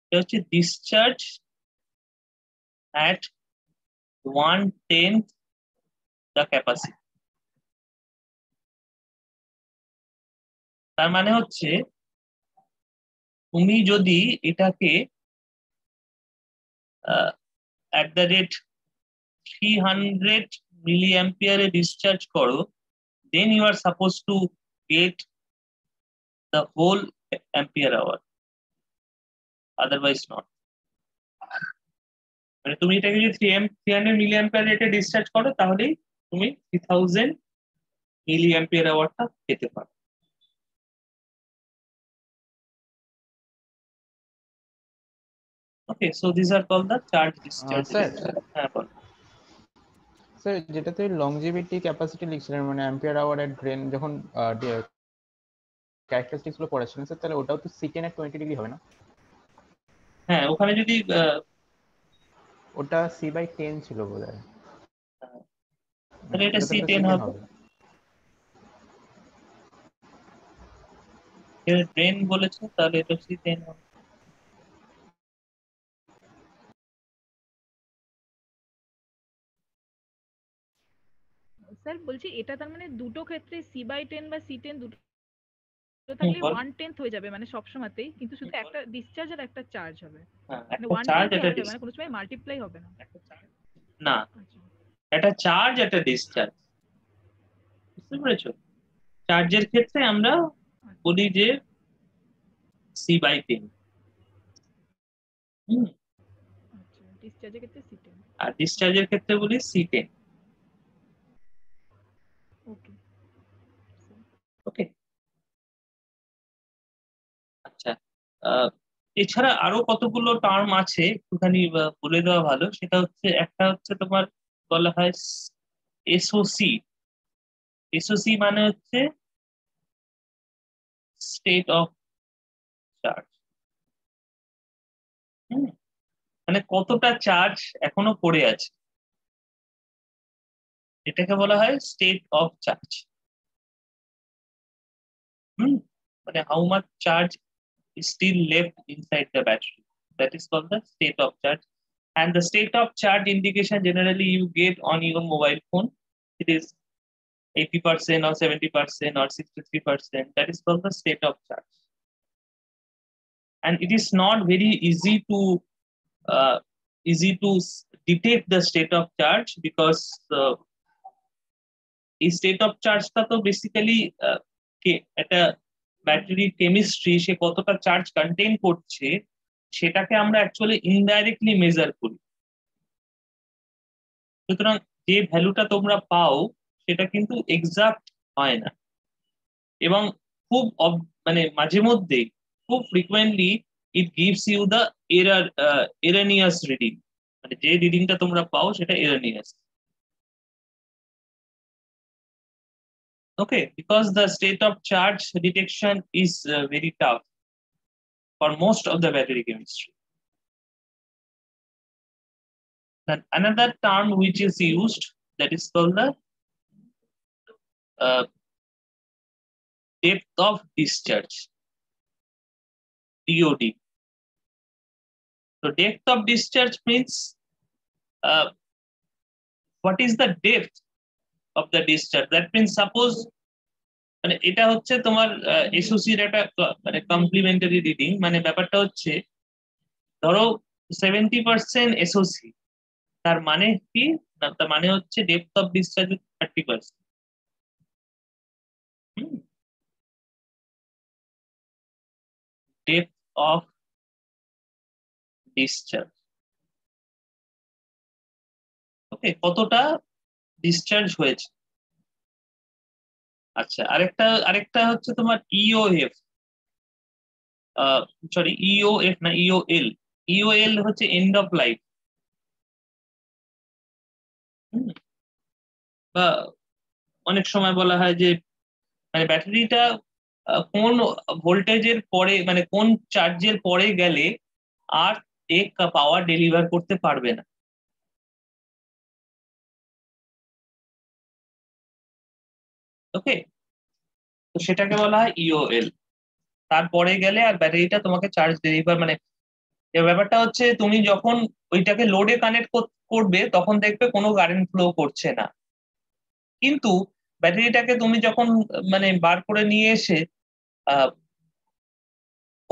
এটা হচ্ছে ডিসচার্জ অ্যাট 1/10 দ্য ক্যাপাসিটি। তার মানে হচ্ছে তুমি যদি এটাকে at the rate 300 milliampere discharge করো, then you are supposed to get the whole ampere hour, otherwise not. মানে তুমি এটাকে যদি 300 milliampere রেটে ডিসচার্জ করো তাহলেই তুমি 3000 milliampere hourটা পেতে পারো। Okay, so these are called the charge discharge sir. হ্যাঁ বল। স্যার যেটাতে লংজিভিটি ক্যাপাসিটি লিখছিলেন মানে অ্যাম্পিয়ার আওয়ার এট ড্রেন যখন ক্যারেক্টারিস্টিক্স গুলো পড়াচ্ছিলেন স্যার, তাহলে ওটাও তো C10 এর 20 ডিগ্রি হবে না? হ্যাঁ ওখানে যদি ওটা C/10 ছিল বোধহয়। তাহলে এটা ওটা তাহলে C10 হবে। ড্রেন বলেছে তাহলে এটা C10 হবে। স্যার বলছি এটা তার মানে দুটো ক্ষেত্রে C/10 বা C10 দুটো থাকলে 1/10 হয়ে যাবে মানে সব সময়তেই, কিন্তু শুধু একটা ডিসচার্জ আর একটা চার্জ হবে। মানে 1/10 হবে মানে কোনো সময় মাল্টিপ্লাই হবে না। না, একটা চার্জ একটা ডিসচার্জ, বুঝতে পেরেছো? চার্জের ক্ষেত্রে আমরা বলি যে C/10, আচ্ছা, ডিসচার্জের ক্ষেত্রে C10 আর ডিসচার্জের ক্ষেত্রে বলি C10। ওকে ওকে, আচ্ছা এছাড়া আরো কতগুলো টার্ম আছে একটুখানি বলে দেওয়া ভালো। সেটা হচ্ছে একটা হচ্ছে তোমার বলা হয় এসওসি। এসওসি মানে হচ্ছে স্টেট অফ চার্জ, মানে কতটা চার্জ এখনো পড়ে আছে, এটাকে বলা হয় স্টেট অফ চার্জ। মানে how much charge is still left inside the battery, that is called the state of charge. And the state of charge indication generally you get on your mobile phone, it is 80% or 70% or 63%, that is called the state of charge. And it is not very easy to detect the state of charge because এই state of charge টা তো basically একটা battery chemistry, সে কতটা charge contain করছে সেটাকে আমরা actually indirectly measure করি। সুতরাং যে ভ্যালুটা তোমরা পাও সেটা কিন্তু এক্সাক্ট হয় না, এবং খুব মানে মাঝে মধ্যে খুব frequently it gives you the erroneous reading, মানে যে রিডিংটা তোমরা পাও সেটা এরানিয়াস। Okay, because the state of charge detection is very tough for most of the battery chemistry. Then another term which is used, that is called the depth of discharge, DOD. So depth of discharge means what is the depth of the discharge? That means suppose মানে এটা হচ্ছে তোমার এসওসির একটা মানে complimentary reading. মানে ব্যাপারটা হচ্ছে ধরো 70% এসওসি, তার মানে কি? তার মানে হচ্ছে depth of discharge 30%। Depth of discharge, okay, কতটা ডিসচার্জ হয়েছে। আচ্ছা, আরেকটা হচ্ছে তোমার ইওএফ, সরি ইওএফ না, ইওএল। ইওএল হচ্ছে এন্ড অফ লাইফ, বা অনেক সময় বলা হয় যে মানে ব্যাটারিটা কোন ভোল্টেজের পরে, মানে কোন চার্জের পরে গেলে আর এক পাওয়ার ডেলিভার করতে পারবে না। ওকে, তো সেটাকে বলা হয় ইওএল। তারপরে গেলে আর ব্যাটারিটা তোমাকে চার্জ ডেলিভার, মানে ব্যাপারটা হচ্ছে তুমি যখন ওইটাকে লোডে কানেক্ট করবে তখন দেখবে কোনো কারেন্ট ফ্লো করছে না, কিন্তু ব্যাটারিটাকে তুমি যখন মানে বার করে নিয়ে এসে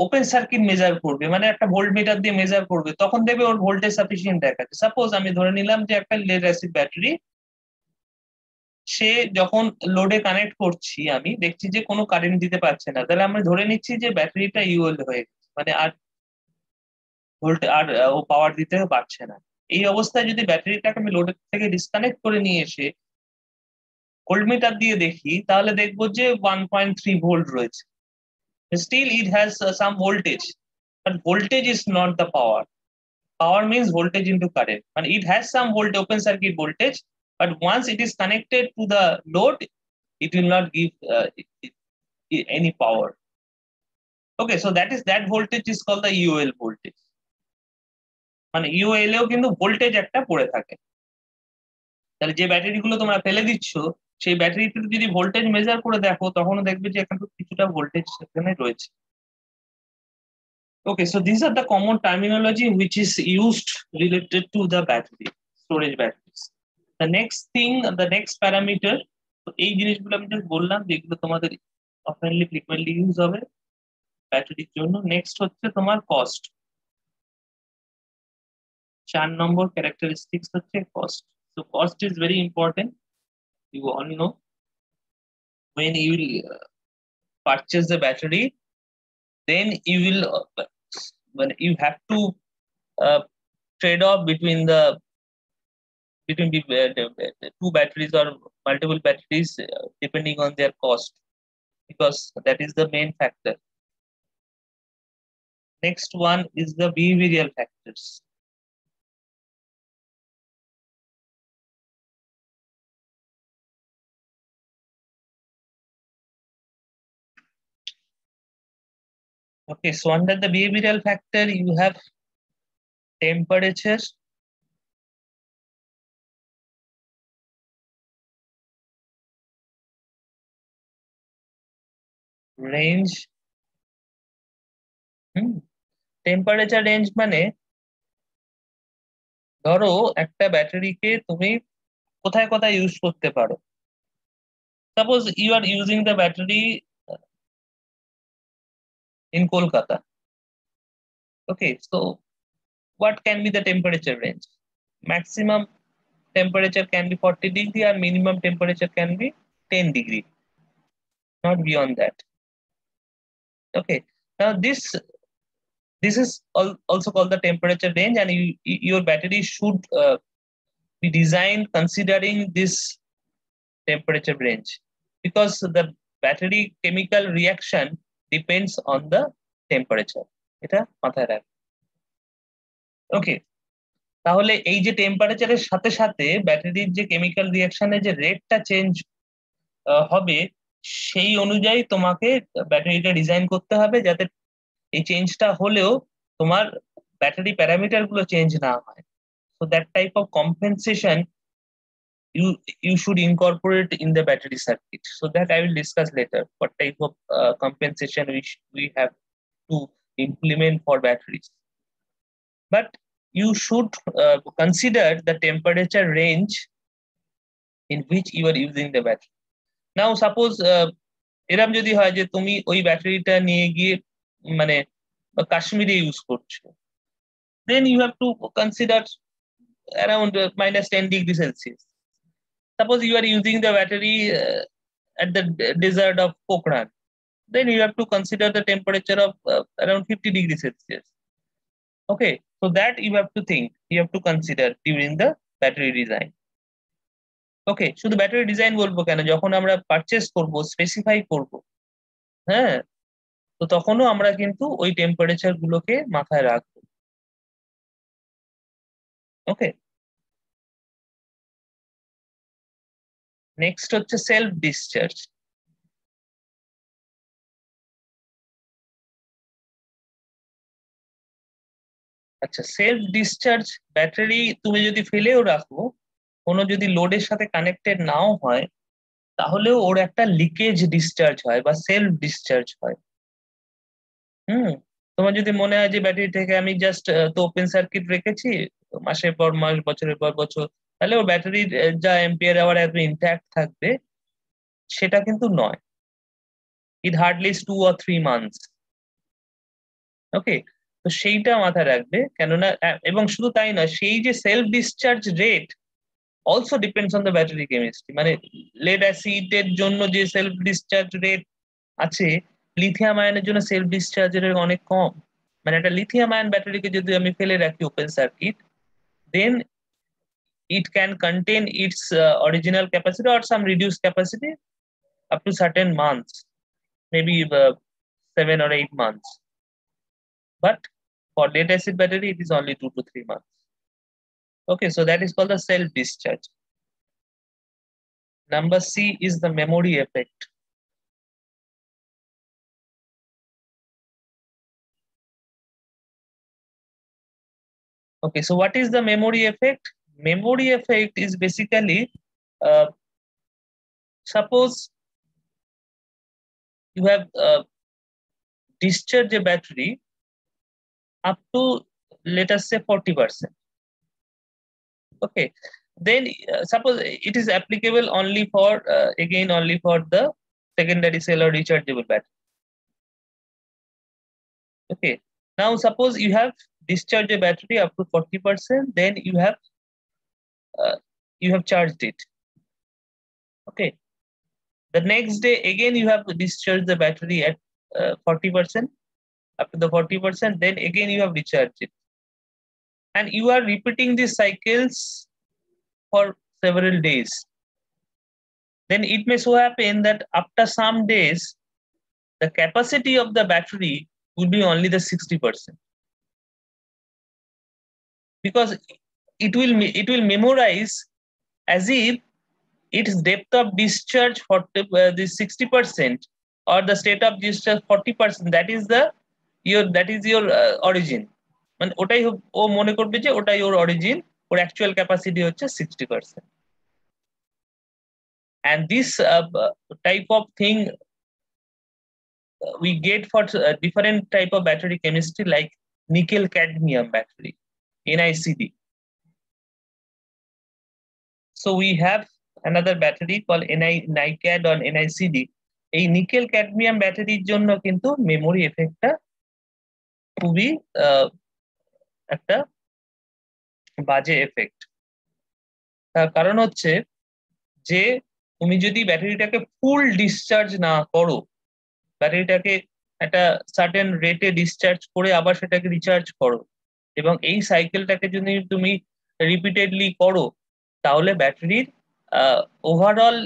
ওপেন সার্কিট মেজার করবে, মানে একটা ভোল্ট মিটার দিয়ে মেজার করবে, তখন দেখবে ওর ভোল্টেজ সাফিসিয়েন্ট দেখাচ্ছে। সাপোজ আমি ধরে নিলাম যে একটা লেড অ্যাসিড ব্যাটারি, সে যখন লোডে কানেক্ট করছি আমি দেখছি যে কোনো কারেন্ট দিতে পারছে না, তাহলে আমরা ধরে নিচ্ছি যে ব্যাটারিটা ইউএল হয়ে গেছে, মানে আর ভোল্ট আর ও পাওয়ার দিতে পারছে না। এই অবস্থায় যদি ব্যাটারিটাকে আমি লোডের থেকে ডিসকানেক্ট করে নিয়ে এসে ভোল্ট মিটার দিয়ে দেখি, তাহলে দেখবো যে 1.3 ভোল্ট রয়েছে। Still it has some voltage, but voltage is not the power. Power means voltage into current, and it has some open circuit voltage, but once it is connected to the load, it will not give any power. Okay, so that voltage is called the UL voltage. মানে UL এও কিন্তু voltage একটা পড়ে থাকে। তাহলে যে ব্যাটারিগুলো তোমরা ফেলে দিচ্ছ, সেই ব্যাটারিতে যদি ভোল্টেজ মেজার করে দেখো, তখনও দেখবে যে এখানে কিছুটা ভোল্টেজ সেখানে রয়েছে। Okay, so these are the common terminology which is used related to the battery, storage batteries. The next thing, the next parameter, so এই জিনিসগুলো আমি just বললাম যেগুলো তোমাদের oftenly frequently use হবে ব্যাটারির জন্য। নেক্সট হচ্ছে তোমার কস্ট। 4 নম্বর characteristics হচ্ছে cost. So cost is very important. You all know when you will purchase the battery, then you will when you have to trade off between two batteries or multiple batteries depending on their cost, because that is the main factor. Next one is the behavioral factors. Okay, so under the behavioral factor, you have temperature, range. Temperature range মানে ধরো একটা ব্যাটারিকে তুমি কোথায় কোথায় use করতে পারো। Suppose you are using the battery in Kolkata. Okay, so what can be the temperature range? Maximum temperature can be 40 degree or minimum temperature can be 10 degree, not beyond that. Okay, now this is also called the temperature range, and your battery should be designed considering this temperature range, because the battery chemical reaction depends on the temperature. এটা মাথায় রাখ। ওকে, তাহলে এই যে টেম্পারেচারের সাথে সাথে ব্যাটারির যে কেমিক্যাল রিঅ্যাকশনের যে রেটটা চেঞ্জ হবে, সেই অনুযায়ী তোমাকে ব্যাটারিটা ডিজাইন করতে হবে যাতে এই চেঞ্জটা হলেও তোমার ব্যাটারি প্যারামিটার গুলো চেঞ্জ না হয়। So that type of compensation you should incorporate in the battery circuit. So that I will discuss later, what type of compensation we have to implement for batteries. But you should consider the temperature range in which you are using the battery. Now suppose এরকম যদি হয় যে তুমি ওই ব্যাটারিটা নিয়ে গিয়ে মানে কাশ্মীরে ইউজ করছো, then you have to consider around -10 degrees Celsius. Suppose you are using the battery at the desert of Pokhran, then you have to consider the temperature of around 50 degrees Celsius. Okay, so that you have to think, you have to consider during the battery design. Okay, শুধু battery design বলবো কেন, যখন আমরা purchase করব, specify করব, হ্যাঁ, তো তখনও আমরা কিন্তু ওই টেম্পারেচার গুলোকে মাথায় রাখবো। ওকে, নেক্সট হচ্ছে সেলফ ডিসচার্জ। আচ্ছা, সেলফ ডিসচার্জ ব্যাটারি তুমি যদি ফেলেও রাখো, কোনো যদি লোডের সাথে কানেক্টেড নাও হয়, তাহলেও ওর একটা লিকেজ ডিসচার্জ হয় বা সেলফ ডিসচার্জ হয়। তোমার যদি মনে হয় যে ব্যাটারি থেকে আমি জাস্ট তো ওপেন সার্কিট রেখেছি মাসের পর মাস, বছরের পর বছর, তাহলে ওর ব্যাটারির যা এম্পিয়ার আওয়ার একদম ইনট্যাক্ট থাকবে, সেটা কিন্তু নয়। it hardly is 2 or 3 months. Okay, তো সেইটা মাথায় রাখবে, কেননা এবং শুধু তাই না, সেই যে self discharge rate also depends on the battery chemistry. মানে লেড অ্যাসিডের জন্য যে সেলফ ডিসচার্জ রেট আছে, লিথিয়াম আয়নের জন্য সেলফ ডিসচার্জ রেট অনেক কম। মানে একটা লিথিয়াম আয়ন ব্যাটারিকে যদি আমি ফেলে রাখি open circuit, then it can contain its original capacity or some reduced capacity up to certain months, maybe 7 or 8 months. But for lead acid battery, it is only 2 to 3 months. Okay, so that is called the self discharge. Number C is the memory effect. Okay, so what is the memory effect? Memory effect is basically, suppose you have discharged a battery up to, let us say, 40%. Okay, then suppose it is applicable only for again only for the secondary cell or rechargeable battery. Okay, now suppose you have discharged a battery up to 40%, then you have charged it. Okay, the next day again you have discharged the battery at 40%, up to the 40%, then again you have recharged it, and you are repeating these cycles for several days. Then it may so happen that after some days the capacity of the battery will be only the 60%, because it will memorize as if its depth of discharge for the 60% or the state of discharge 40%, that is your origin. মানে ওটাই ও মনে করবে যে ওটাই ওর origin, ওর actual capacity হচ্ছে 60%. And this type of thing we get for different type of battery chemistry, like nickel cadmium battery, NiCd. So we have another battery called NiCad or NiCd. এই nickel cadmium ব্যাটারির জন্য কিন্তু memory এফেক্টটা খুবই একটা বাজে effect. তার কারণ হচ্ছে যে তুমি যদি ব্যাটারিটাকে ফুল ডিসচার্জ না করো, ব্যাটারিটাকে একটা সার্টেন রেটে ডিসচার্জ করে আবার সেটাকে রিচার্জ করো, এবং এই সাইকেলটাকে যদি তুমি রিপিটেডলি করো, তাহলে ব্যাটারির overall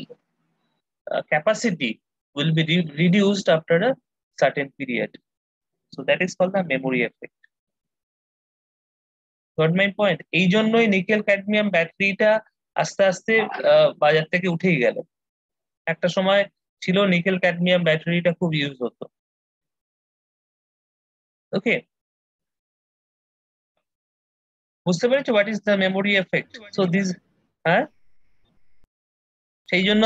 capacity will be reduced after a certain period. So that is called the memory effect. Got my point? এই জন্যই নিকেল ক্যাডমিয়াম ব্যাটারিটা আস্তে আস্তে বাজার থেকে উঠেই গেল। একটা সময় ছিল নিকেল ক্যাডমিয়াম ব্যাটারিটা খুব ইউজ হতো। ওকে, বুঝতে পেরেছো what is the memory effect? So this, হ্যাঁ, সেই জন্য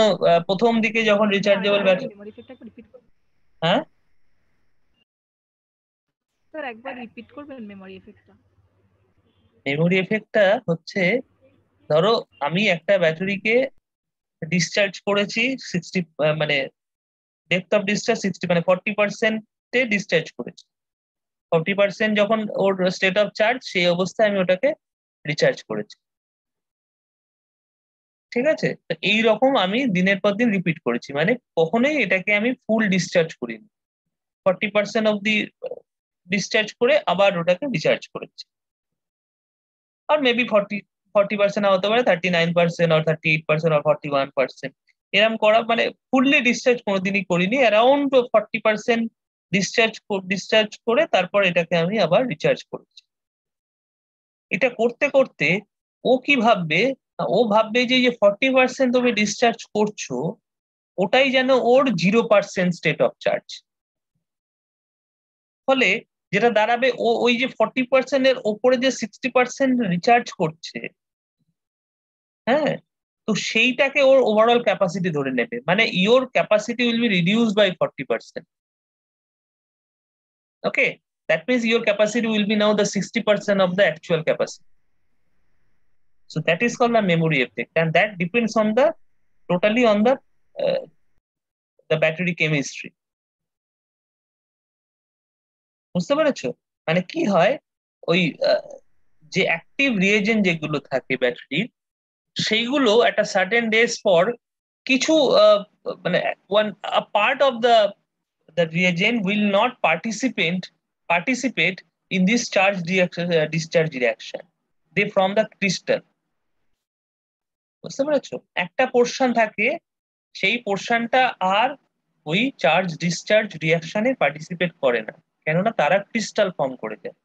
প্রথম দিকে যখন রিচার্জেবল ব্যাটারি, হ্যাঁ স্যার একবার রিপিট করবেন মেমোরি এফেক্টটা? মেমোরি এফেক্টটা হচ্ছে, ধরো আমি একটা ব্যাটারিকে ডিসচার্জ করেছি 60, মানে ডেপথ অফ ডিসচার্জ 60, মানে 40%-এ ডিসচার্জ করেছি। 40% যখন ওর স্টেট অফ চার্জ, সেই অবস্থায় আমি ওটাকে রিচার্জ করেছি। ঠিক আছে, তো এইরকম আমি দিনের পর দিন রিপিট করেছি, মানে কখনোই এটাকে আমি ফুল ডিসচার্জ করিনি। 40% অফ দি ডিসচার্জ করে আবার ওটাকে রিচার্জ করেছি। আর মেবি 40% হতে পারে, 39% or 38% or 41%, এরকম করা, মানে ফুললি ডিসচার্জ কোনোদিনই করিনি। অ্যারাউন্ড 40% ডিসচার্জ করে তারপর এটাকে আমি আবার রিচার্জ করেছি। এটা করতে করতে ও কি ভাববে, ও ভাববে যে 40% তুমি ডিসচার্জ করছো, ওটাই যেন ওর 0% স্টেট অফ চার্জ। ফলে যেটা দাঁড়াবে, ও ওই যে 40% এর ওপরে যে 60% রিচার্জ করছে, হ্যাঁ, তো সেইটাকে ওর ওভারঅল ক্যাপাসিটি ধরে নেবে, মানে your capacity will be reduced by 40%. ওকে, that means your capacity will be now the 60% of the actual capacity. So that is called the memory effect, and that depends on the totally on the battery chemistry. বুঝতে পেরেছো? মানে কি হয়, ওই যে active reagent যেগুলো থাকে ব্যাটারির, সেইগুলো একটা সার্টেন ডেজ পর কিছু মানে a part of the reagent will not participate in this charge reaction, discharge reaction, they from the crystal. বুঝতে পেরেছো? একটা পোর্শন থাকে, সেই পোর্শনটা আর ওই চার্জ ডিসচার্জ রিয়াকশনে পার্টিসিপেট করে না, কেননা তারা ক্রিস্টাল ফর্ম করে দেয়।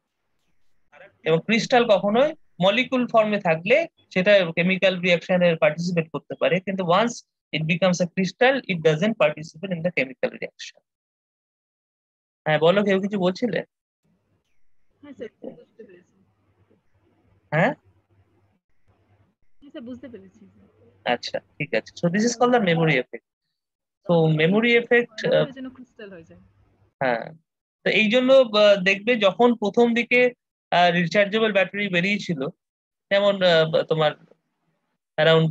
এবং ক্রিস্টাল কখনোই মলিকুল ফর্মে থাকলে সেটা কেমিক্যাল রিয়াকশনে পার্টিসিপেট করতে পারে, কিন্তু once it becomes a crystal it doesn't participate in the chemical reaction. হ্যাঁ বলো, কেউ কিছু বলছিলে? হ্যাঁ স্যার বুঝতে পেরেছি। হ্যাঁ হ্যাঁ স্যার বুঝতে পেরেছি। আচ্ছা ঠিক আছে। So this is called the memory effect. তো মেমোরি এফেক্ট, যেন ক্রিস্টাল হয়ে যায়। হ্যাঁ, তো এই জন্য দেখবে যখন প্রথম দিকে রিচার্জেবল ব্যাটারি বেরিয়েছিল, যেমন তোমার অ্যারাউন্ড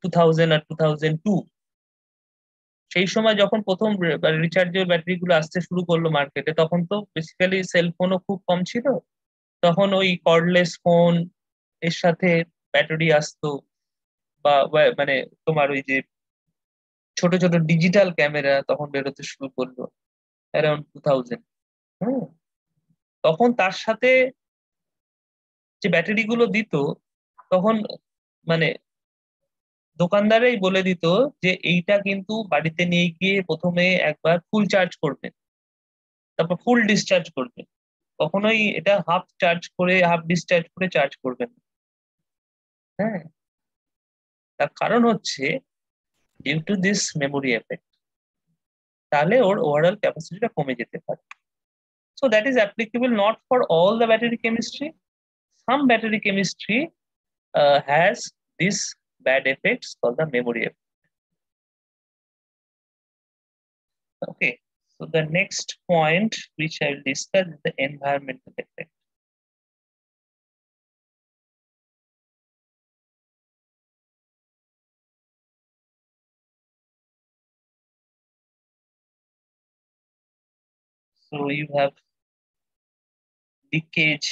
2000 আর 2002, সেই সময় যখন প্রথম রিচার্জেবল ব্যাটারি গুলো আসতে শুরু করলো মার্কেটে, তখন তো বেসিক্যালি সেলফোনও খুব কম ছিল। তখন ওই কর্ডলেস ফোন এর সাথে ব্যাটারি আসতো, বা মানে তোমার ওই যে ছোট ছোট ডিজিটাল ক্যামেরা তখন বেরোতে শুরু করলো অ্যারাউন্ড 2000। হ্যাঁ, তখন তার সাথে যে ব্যাটারি গুলো দিত, তখন মানে দোকানদারই বলে দিত যে এইটা কিন্তু বাড়িতে নিয়ে গিয়ে প্রথমে একবার ফুল চার্জ করবেন, তারপর ফুল ডিসচার্জ করবেন, কখনোই এটা হাফ চার্জ করে হাফ ডিসচার্জ করে চার্জ করবেন না। হ্যাঁ, তার কারণ হচ্ছে due to this memory effect, তাহলে ওর ওভারঅল ক্যাপাসিটিটা কমে যেতে পারে। So that is applicable not for all the battery chemistry, some battery chemistry has this bad effects called the memory effect. Okay, so the next point which I will discuss is the environmental effect. So you have leakage,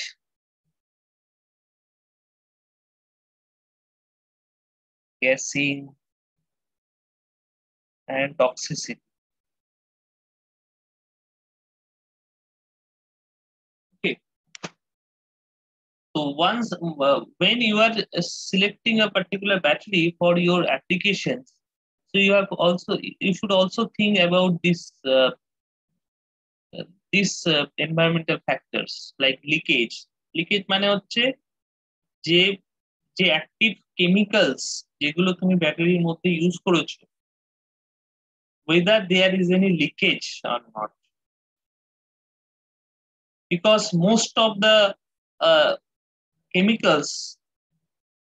gassing, and toxicity. Okay, so once when you are selecting a particular battery for your applications, so you should also think about these environmental factors like leakage. Leakage মানে হচ্ছে যে যে active chemicals যেগুলো তুমি ব্যাটারির মধ্যে use করেছো, whether there is any leakage or not, because most of the chemicals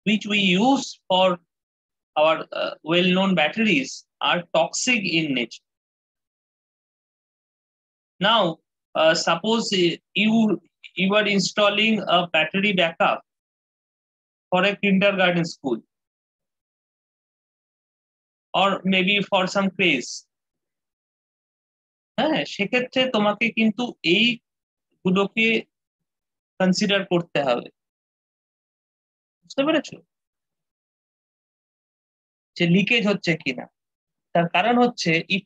which we use for our well-known batteries are toxic in nature. Now suppose you are installing a battery backup for a kindergarten school or maybe for some craze. হ্যাঁ, সেক্ষেত্রে তোমাকে কিন্তু এই গুলোকে consider করতে হবে। বুঝতে পেরেছো যে লিকেজ হচ্ছে কিনা? তার কারণ হচ্ছে if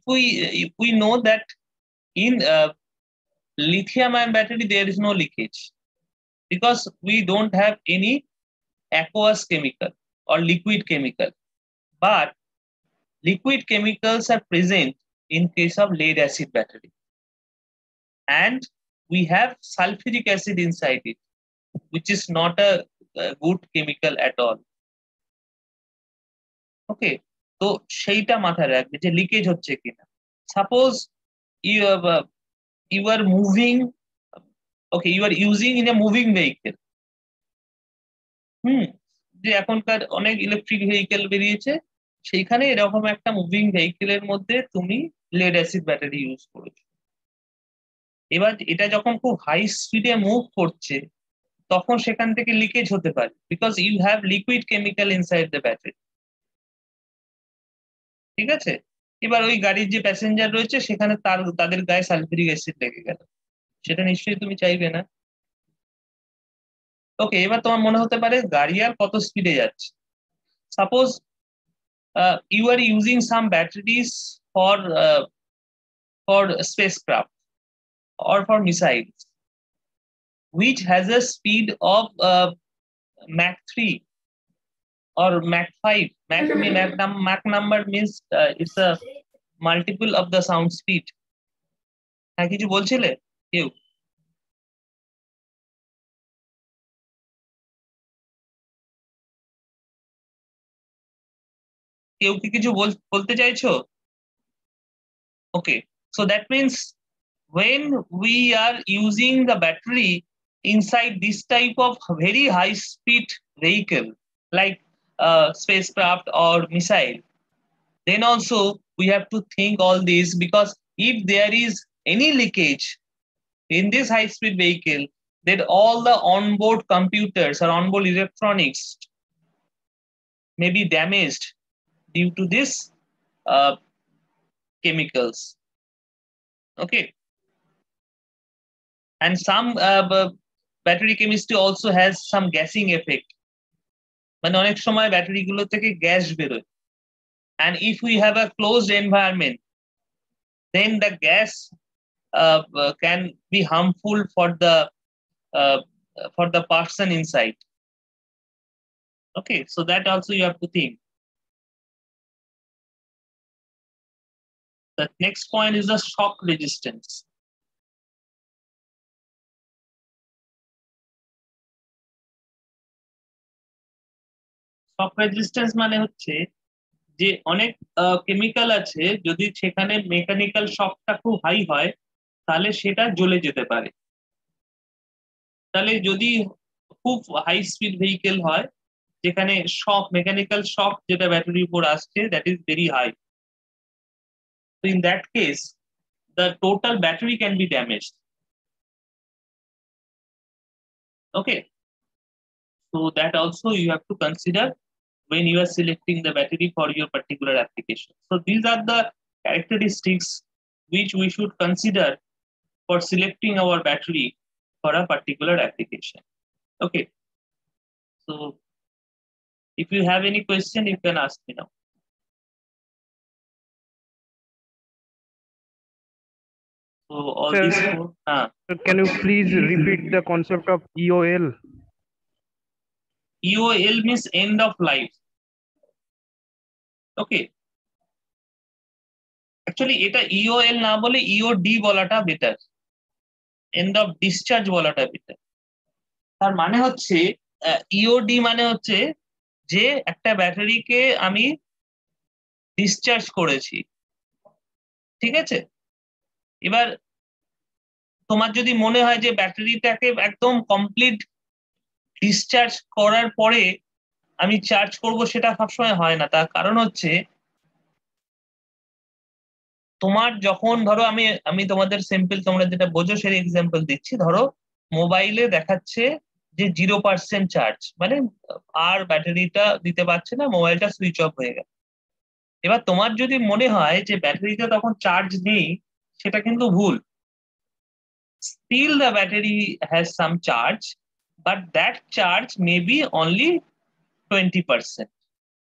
we know that in lithium ion battery there is no leakage because we don't have any aqueous chemical or liquid chemical, but liquid chemicals are present in case of lead acid battery, and we have sulfuric acid inside it, which is not a good chemical at all. Okay, তো সেইটা মাথায় রাখবে যে leakage হচ্ছে কিনা। Suppose you are moving, okay, you are using in a moving vehicle. যে এখনকার অনেক ইলেকট্রিক ভেহিকেল বেরিয়েছে, সেইখানে এরকম একটা মুভিং ভেহিকেলের মধ্যে তুমি লেড অ্যাসিড ব্যাটারি ইউজ করেছো। এবার এটা যখন খুব হাই স্পিডে মুভ করছে, তখন সেখান থেকে লিকেজ হতে পারে, because you have liquid chemical inside the battery. ঠিক আছে, এবার ওই গাড়ির যে প্যাসেঞ্জার রয়েছে সেখানে তাদের গায়ে সালফিউরিক অ্যাসিড লেগে গেল, সেটা নিশ্চয়ই তুমি চাইবে না। ওকে, এবার তোমার মনে হতে পারে গাড়ি আর কত স্পিডে যাচ্ছে। Suppose you are using some batteries for spacecraft or for missiles which has a speed of Mach 3 or Mach 5. Mach number means it's a multiple of the sound speed. হ্যাঁ, কিছু বলছিলে কেউ? কেউ কি কিছু বলতে চাইছো? Okay, so that means when we are using the battery inside this type of very high speed vehicle like spacecraft or missile, then also we have to think all this, because if there is any leakage in this high speed vehicle, then all the onboard computers or onboard electronics may be damaged due to this chemicals. Okay, and some battery chemistry also has some gassing effect, মানে অনেক সময় battery গুলো থেকে gas বেরোয়, and if we have a closed environment, then the gas can be harmful for the person inside. Okay, so that also you have to think. The next point is the shock resistance. Shock resistance মানে হচ্ছে যে অনেক chemical আছে, যদি সেখানে mechanical শকটা খুব high হয় তাহলে সেটা জ্বলে যেতে পারে। তাহলে যদি খুব হাই স্পিড ভেহিকেল হয় যেখানে শক, মেকানিক্যাল শক যেটা ব্যাটারির উপর আসছে, that is very high, so in that case the total battery can be damaged. Okay, so that also you have to consider when you are selecting the battery for your particular application. So these are the characteristics which we should consider for selecting our battery for a particular application. Okay, so if you have any question, you can ask me now. So all Sir, these can you please repeat the concept of EOL? EOL means end of life. Okay, actually এটা EOL না বলে EOD বলাটা better, end of discharge বলাটা better. তার মানে হচ্ছে EOD মানে হচ্ছে যে একটা ব্যাটারিকে আমি ডিসচার্জ করেছি, ঠিক আছে? এবার তোমার যদি মনে হয় যে ব্যাটারিটাকে একদম কমপ্লিট ডিসচার্জ করার পরে আমি চার্জ করব, সেটা সবসময় হয় না। তার কারণ হচ্ছে তোমার যখন ধরো আমি তোমাদের সিম্পল, তোমরা যেটা বোঝো সেই এক্সাম্পল দিচ্ছি। ধরো মোবাইলে দেখাচ্ছে যে 0% চার্জ, মানে আর ব্যাটারিটা দিতে পারছে না, মোবাইলটা সুইচ অফ হয়ে গেল। এবার তোমার যদি মনে হয় যে ব্যাটারিতে তখন চার্জ নেই, সেটা কিন্তু ভুল। Still the battery has some charge, but that charge may be only 20%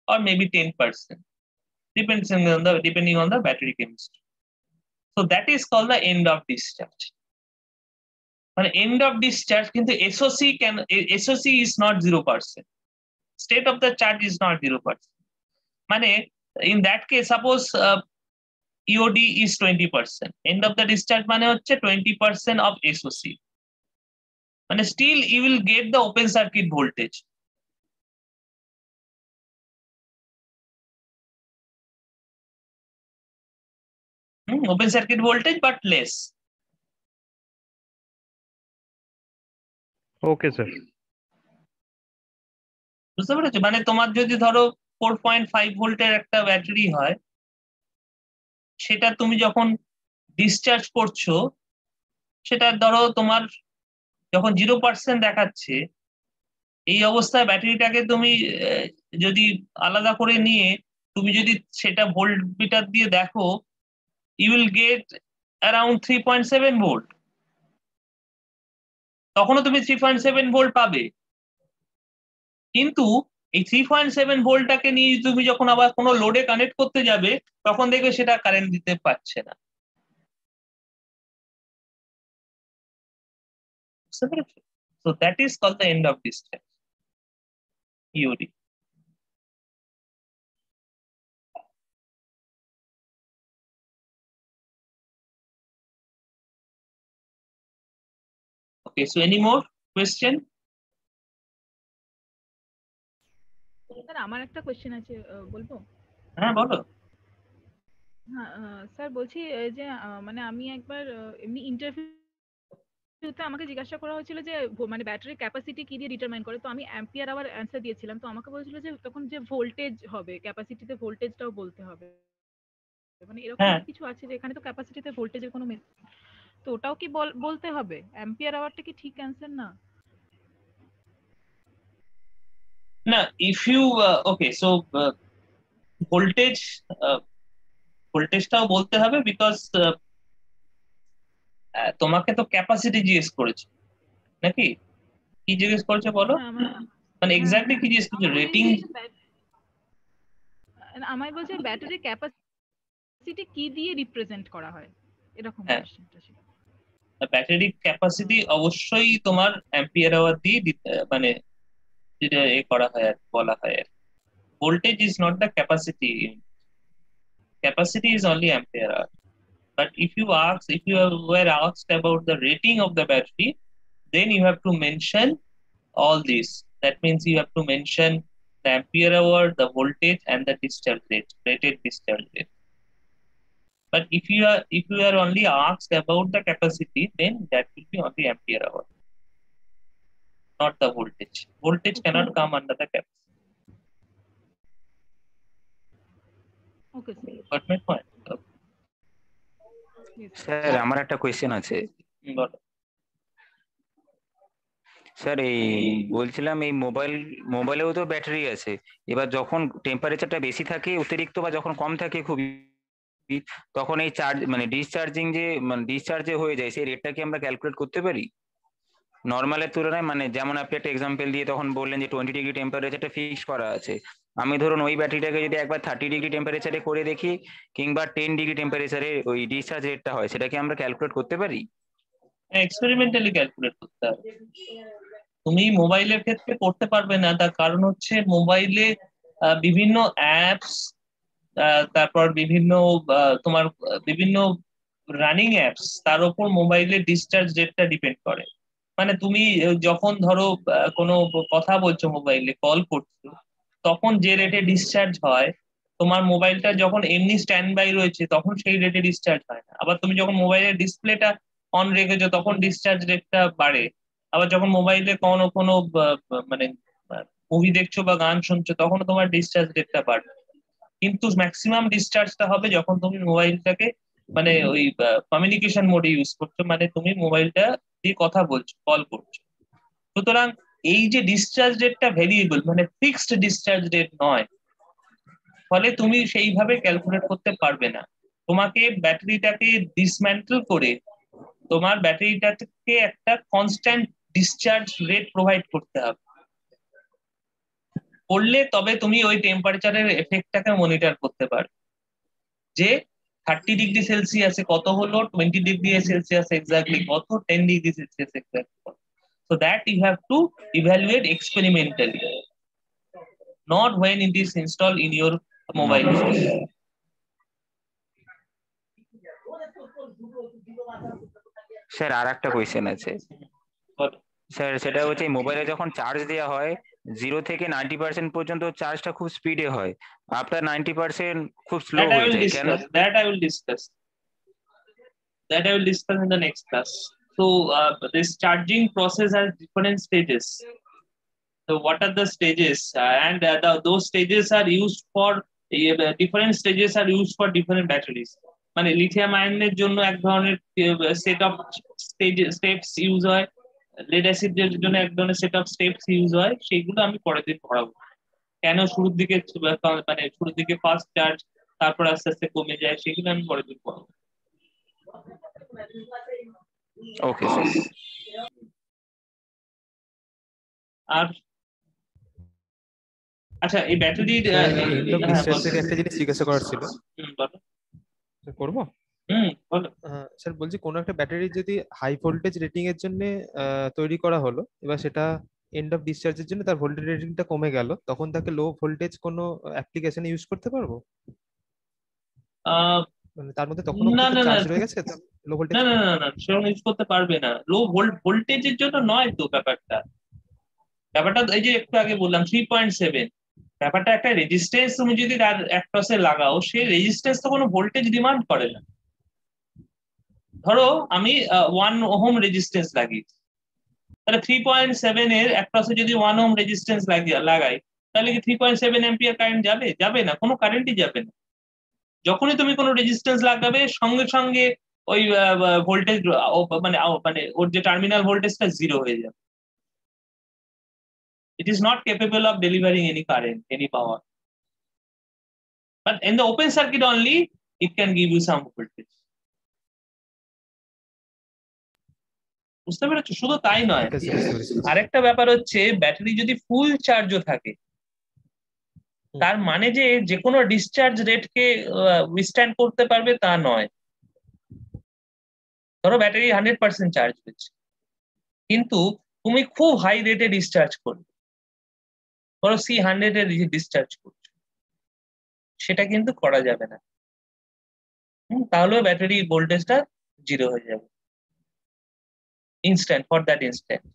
or maybe 10%, depending on the battery chemistry. So that is called the end of discharge. But end of discharge, কিন্তু SOC is not 0%. State of the charge is not 0%. মানে in that case, suppose EOD is 20%. End of the discharge মানে হচ্ছে 20% of SOC. মানে still you will get the open circuit voltage. Open circuit voltage but less. Okay, sir. বুঝতে পেরেছো? মানে তোমার যদি ধরো 4.5 ভোল্টের একটা ব্যাটারি হয়, সেটা তুমি যখন ডিসচার্জ করছো, সেটা ধরো তোমার যখন 0% দেখাচ্ছে, এই অবস্থায় ব্যাটারিটাকে তুমি যদি আলাদা করে নিয়ে তুমি যদি সেটা ভোল্ট মিটার দিয়ে দেখো, you will get around 3.7 volt. তখনও তুমি 3.7 ভোল্ট পাবে, কিন্তু এই 3.7 ভোল্টটাকে নিয়ে তুমি যখন আবার কোনো লোডে কানেক্ট করতে যাবে, তখন দেখবে সেটা কারেন্ট দিতে পারছে না। So that is called the end of discharge EOD. Okay, so any more question? Sir আমার একটা কোশ্চেন আছে, বলবো? হ্যাঁ বলো। হ্যাঁ স্যার বলছি যে মানে আমি একবার এমনি ইন্টারভিউতে আমাকে জিজ্ঞাসা করা হয়েছিল যে মানে ব্যাটারির ক্যাপাসিটি কি দিয়ে ডিটারমাইন করে, তো আমি অ্যাম্পিয়ার আওয়ার অ্যান্সার দিয়েছিলাম, তো আমাকে বলেছিল যে তখন যে ভোল্টেজ হবে ক্যাপাসিটিতে ভোল্টেজটাও বলতে হবে, মানে এরকম কিছু আছে যে এখানে তো ক্যাপাসিটিতে ভোল্টেজের কোনো তো ওটাও কি বলতে হবে? অ্যাম্পিয়ার আওয়ারটা কি ঠিক অ্যান্সার না? না, if you okay, so ভোল্টেজটাও বলতে হবে, বিকজ তোমাকে তো ক্যাপাসিটি জিজ্ঞেস করেছে নাকি, কি জিজ্ঞেস করেছে বলো, মানে এক্স্যাক্টলি কি জিজ্ঞেস করেছে? রেটিং আমায় বলছে ব্যাটারি ক্যাপাসিটি কি দিয়ে রিপ্রেজেন্ট করা হয়, এরকম কোশ্চেনটা ছিল। ব্যাটারি ক্যাপাসিটি অবশ্যই তোমার অ্যাম্পিয়ার আওয়ার দিয়ে মানে যেটা এ করা হয় আর বলা হয় আর voltage is not the capacity, capacity is only ampere hour. But if you were asked about the rating of the battery, then you have to mention all this. That means you have to mention the ampere hour, the voltage, and the discharge rate, rated discharge rate. But if you are only asked about the capacity, then that will be only ampere hour, not the voltage. Voltage cannot come under the capacity. Okay, sir. Got my point? Sir আমার একটা question আছে। Sir এই বলছিলাম এই মোবাইলেও তো battery আছে, এবার যখন টেম্পারেচারটা বেশি থাকে অতিরিক্ত বা যখন কম থাকে খুবই, তখন এই চার্জ মানে ডিসচার্জে হয়ে যায়, সেই রেটটা কি আমরা ক্যালকুলেট করতে পারি নর্মালের তুলনায়? মানে যেমন আপনি একটা এক্সাম্পল দিয়ে তখন বললেন যে 20 ডিগ্রি টেম্পারেচারটা ফিক্স করা আছে, আমি ধরুন ওই ব্যাটারিটাকে যদি একবার 30 ডিগ্রি টেম্পারেচারে করে দেখি কিংবা 10 ডিগ্রি টেম্পারেচারে ওই ডিসচার্জ রেটটা হয়, সেটা কি আমরা ক্যালকুলেট করতে পারি? এক্সপেরিমেন্টালি ক্যালকুলেট করতে হবে। তুমি মোবাইলের ক্ষেত্রে করতে পারবে না, তার কারণ হচ্ছে মোবাইলে বিভিন্ন অ্যাপস, তারপর বিভিন্ন তোমার বিভিন্ন রানিং অ্যাপস, তার উপর মোবাইলের ডিসচার্জ রেটটা ডিপেন্ড করে। মানে তুমি যখন ধরো কোনো কথা বলছো, মোবাইলে কল করছো, তখন যে রেটে ডিসচার্জ হয়, তোমার মোবাইলটা যখন এমনি স্ট্যান্ড বাই রয়েছে তখন সেই রেটে ডিসচার্জ হয় না। আবার তুমি যখন মোবাইলের ডিসপ্লেটা অন রেখেছো তখন ডিসচার্জ রেটটা বাড়ে। আবার যখন মোবাইলে কোনো মানে মুভি দেখছো বা গান শুনছো তখনও তোমার ডিসচার্জ রেটটা বাড়বে। কিন্তু ম্যাক্সিমাম ডিসচার্জটা হবে যখন তুমি মোবাইলটাকে মানে ওই কমিউনিকেশন মোডে ইউজ করছো, মানে তুমি মোবাইলটা দিয়ে কথা বলছো, কল করছো। সুতরাং এই যে ডিসচার্জ রেটটা ভেরিয়েবল, মানে ফিক্সড ডিসচার্জ রেট নয়, ফলে তুমি সেইভাবে ক্যালকুলেট করতে পারবে না। তোমাকে ব্যাটারিটাকে ডিসম্যান্টল করে তোমার ব্যাটারিটাকে একটা কনস্ট্যান্ট ডিসচার্জ রেট প্রোভাইড করতে হবে, করলে তবে তুমি ওই টেম্পারেচারের এফেক্টটাকে মনিটর করতে পারবে, যে 30 ডিগ্রি সেলসিয়াসে কত হলো, 20 ডিগ্রি সেলসিয়াসে এক্স্যাক্টলি কত, 10 ডিগ্রি সেলসিয়াসে এক্স্যাক্টলি কত। So that you have to evaluate experimentally, not when it is installed in your mobile phone. Sir আর একটা কোয়েশ্চেন আছে স্যার, সেটা হচ্ছে মোবাইলে যখন চার্জ দেওয়া হয় 0 থেকে 90% পর্যন্ত চার্জটা খুব স্পিডে হয়, আফটার 90% খুব স্লো হয়ে যায় কেন? That I will discuss in the next class. So this charging process has different stages. So what are the stages? And those stages are used for different stages are used for different batteries. মানে lithium আয়নের জন্য এক ধরনের set of steps use হয়, lead অ্যাসিডের জন্য এক ধরনের সেট অফ স্টেপস ইউজ হয়, সেগুলো আমি পরের দিন পড়াবো। কেন শুরুর দিকে মানে শুরুর দিকে ফার্স্ট চার্জ তারপর আস্তে আস্তে কমে যায় সেগুলো আমি পরের দিন পড়াবো। Okay sir. আর আচ্ছা এই ব্যাটারি এন্ড অফ ডিসচার্জ থেকে একটা জিনিস জিজ্ঞাসা করার ছিল, করবো? বলো। স্যার বলছি কোন একটা ব্যাটারি যদি হাই ভোল্টেজ রেটিং এর জন্য তৈরি করা হলো, এবার সেটা এন্ড অফ ডিসচার্জের জন্য তার ভোল্টেজ রেটিংটা কমে গেল, তখন তাকে লো ভোল্টেজ কোনো অ্যাপ্লিকেশনে ইউজ করতে পারবো? মানে তার মধ্যে তখন না না না চার্জ রয়ে গেছে, লো ভোল্টেজ না না না না সেরকম ইউজ করতে পারবে না। লো ভোল্টেজের জন্য নয় তো ব্যাপারটা। ব্যাপারটা এই যে একটু আগে বললাম 3.7, ব্যাপারটা একটা রেজিস্ট্যান্স তুমি যদি তার অ্যাক্রসে লাগাও, সেই রেজিস্ট্যান্স তো কোনো ভোল্টেজ ডিমান্ড করে না। ধরো আমি 1 ওহম রেজিস্ট্যান্স লাগিয়েছি, তাহলে 3.7 এর অ্যাক্রসে যদি 1 ওহম রেজিস্ট্যান্স লাগাই, তাহলে কি 3.7 অ্যাম্পিয়ার কারেন্ট যাবে? যাবে না, কোনো কারেন্টই যাবে না। যখনই তুমি কোনো রেজিস্ট্যান্স লাগাবে সঙ্গে সঙ্গে ওই ভোল্টেজ মানে মানে ওর যে টার্মিনাল ভোল্টেজটা 0 হয়ে যাবে। It is not capable of delivering any current, any power. But in the open circuit only, it can give you some voltage. বুঝতে পেরেছো? শুধু তাই নয়, আরেকটা ব্যাপার হচ্ছে ব্যাটারি যদি ফুল চার্জও থাকে, তার মানে যে কোনো ডিসচার্জ রেটকে উইথস্ট্যান্ড করতে পারবে তা নয়। ধরো ব্যাটারি 100% চার্জ হয়েছে, কিন্তু তুমি খুব হাই রেটে ডিসচার্জ করবে, ধরো C100 এ ডিসচার্জ করছো, সেটা কিন্তু করা যাবে না। তাহলে ব্যাটারি ভোল্টেজটা 0 হয়ে যাবে ইনস্ট্যান্ট, ফর দ্যাট ইনস্ট্যান্ট।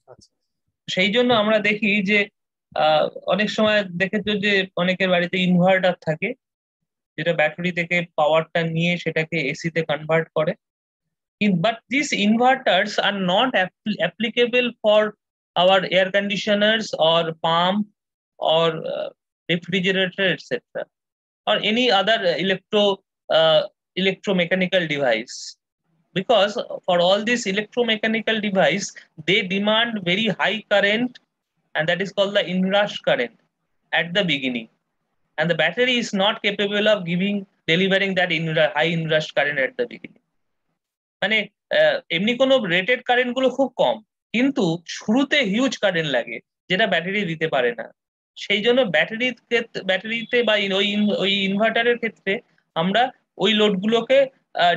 সেই জন্য আমরা দেখি যে অনেক সময় দেখেছো যে অনেকের বাড়িতে ইনভার্টার থাকে, যেটা ব্যাটারি থেকে পাওয়ারটা নিয়ে সেটাকে এসি তে কনভার্ট করে। But this inverters are not applicable for our air conditioners or pump or refrigerator etcetera or any other electromechanical device, because for all these electromechanical device they demand very high current, and that is called the inrush current at the beginning, and the battery is not capable of delivering that high inrush current at the beginning. মানে এমনি কোনো rated current গুলো খুব কম, কিন্তু শুরুতে huge current লাগে যেটা battery দিতে পারে না। সেই জন্য ব্যাটারিতে বা ওই ইনভার্টারের ক্ষেত্রে আমরা ওই লোডগুলোকে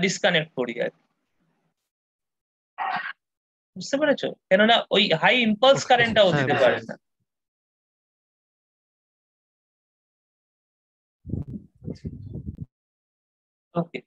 ডিসকানেক্ট করি আর কি। বুঝতে পেরেছো? কেননা ওই হাই ইম্পালস কারেন্টটাও দিতে পারে না। ওকে।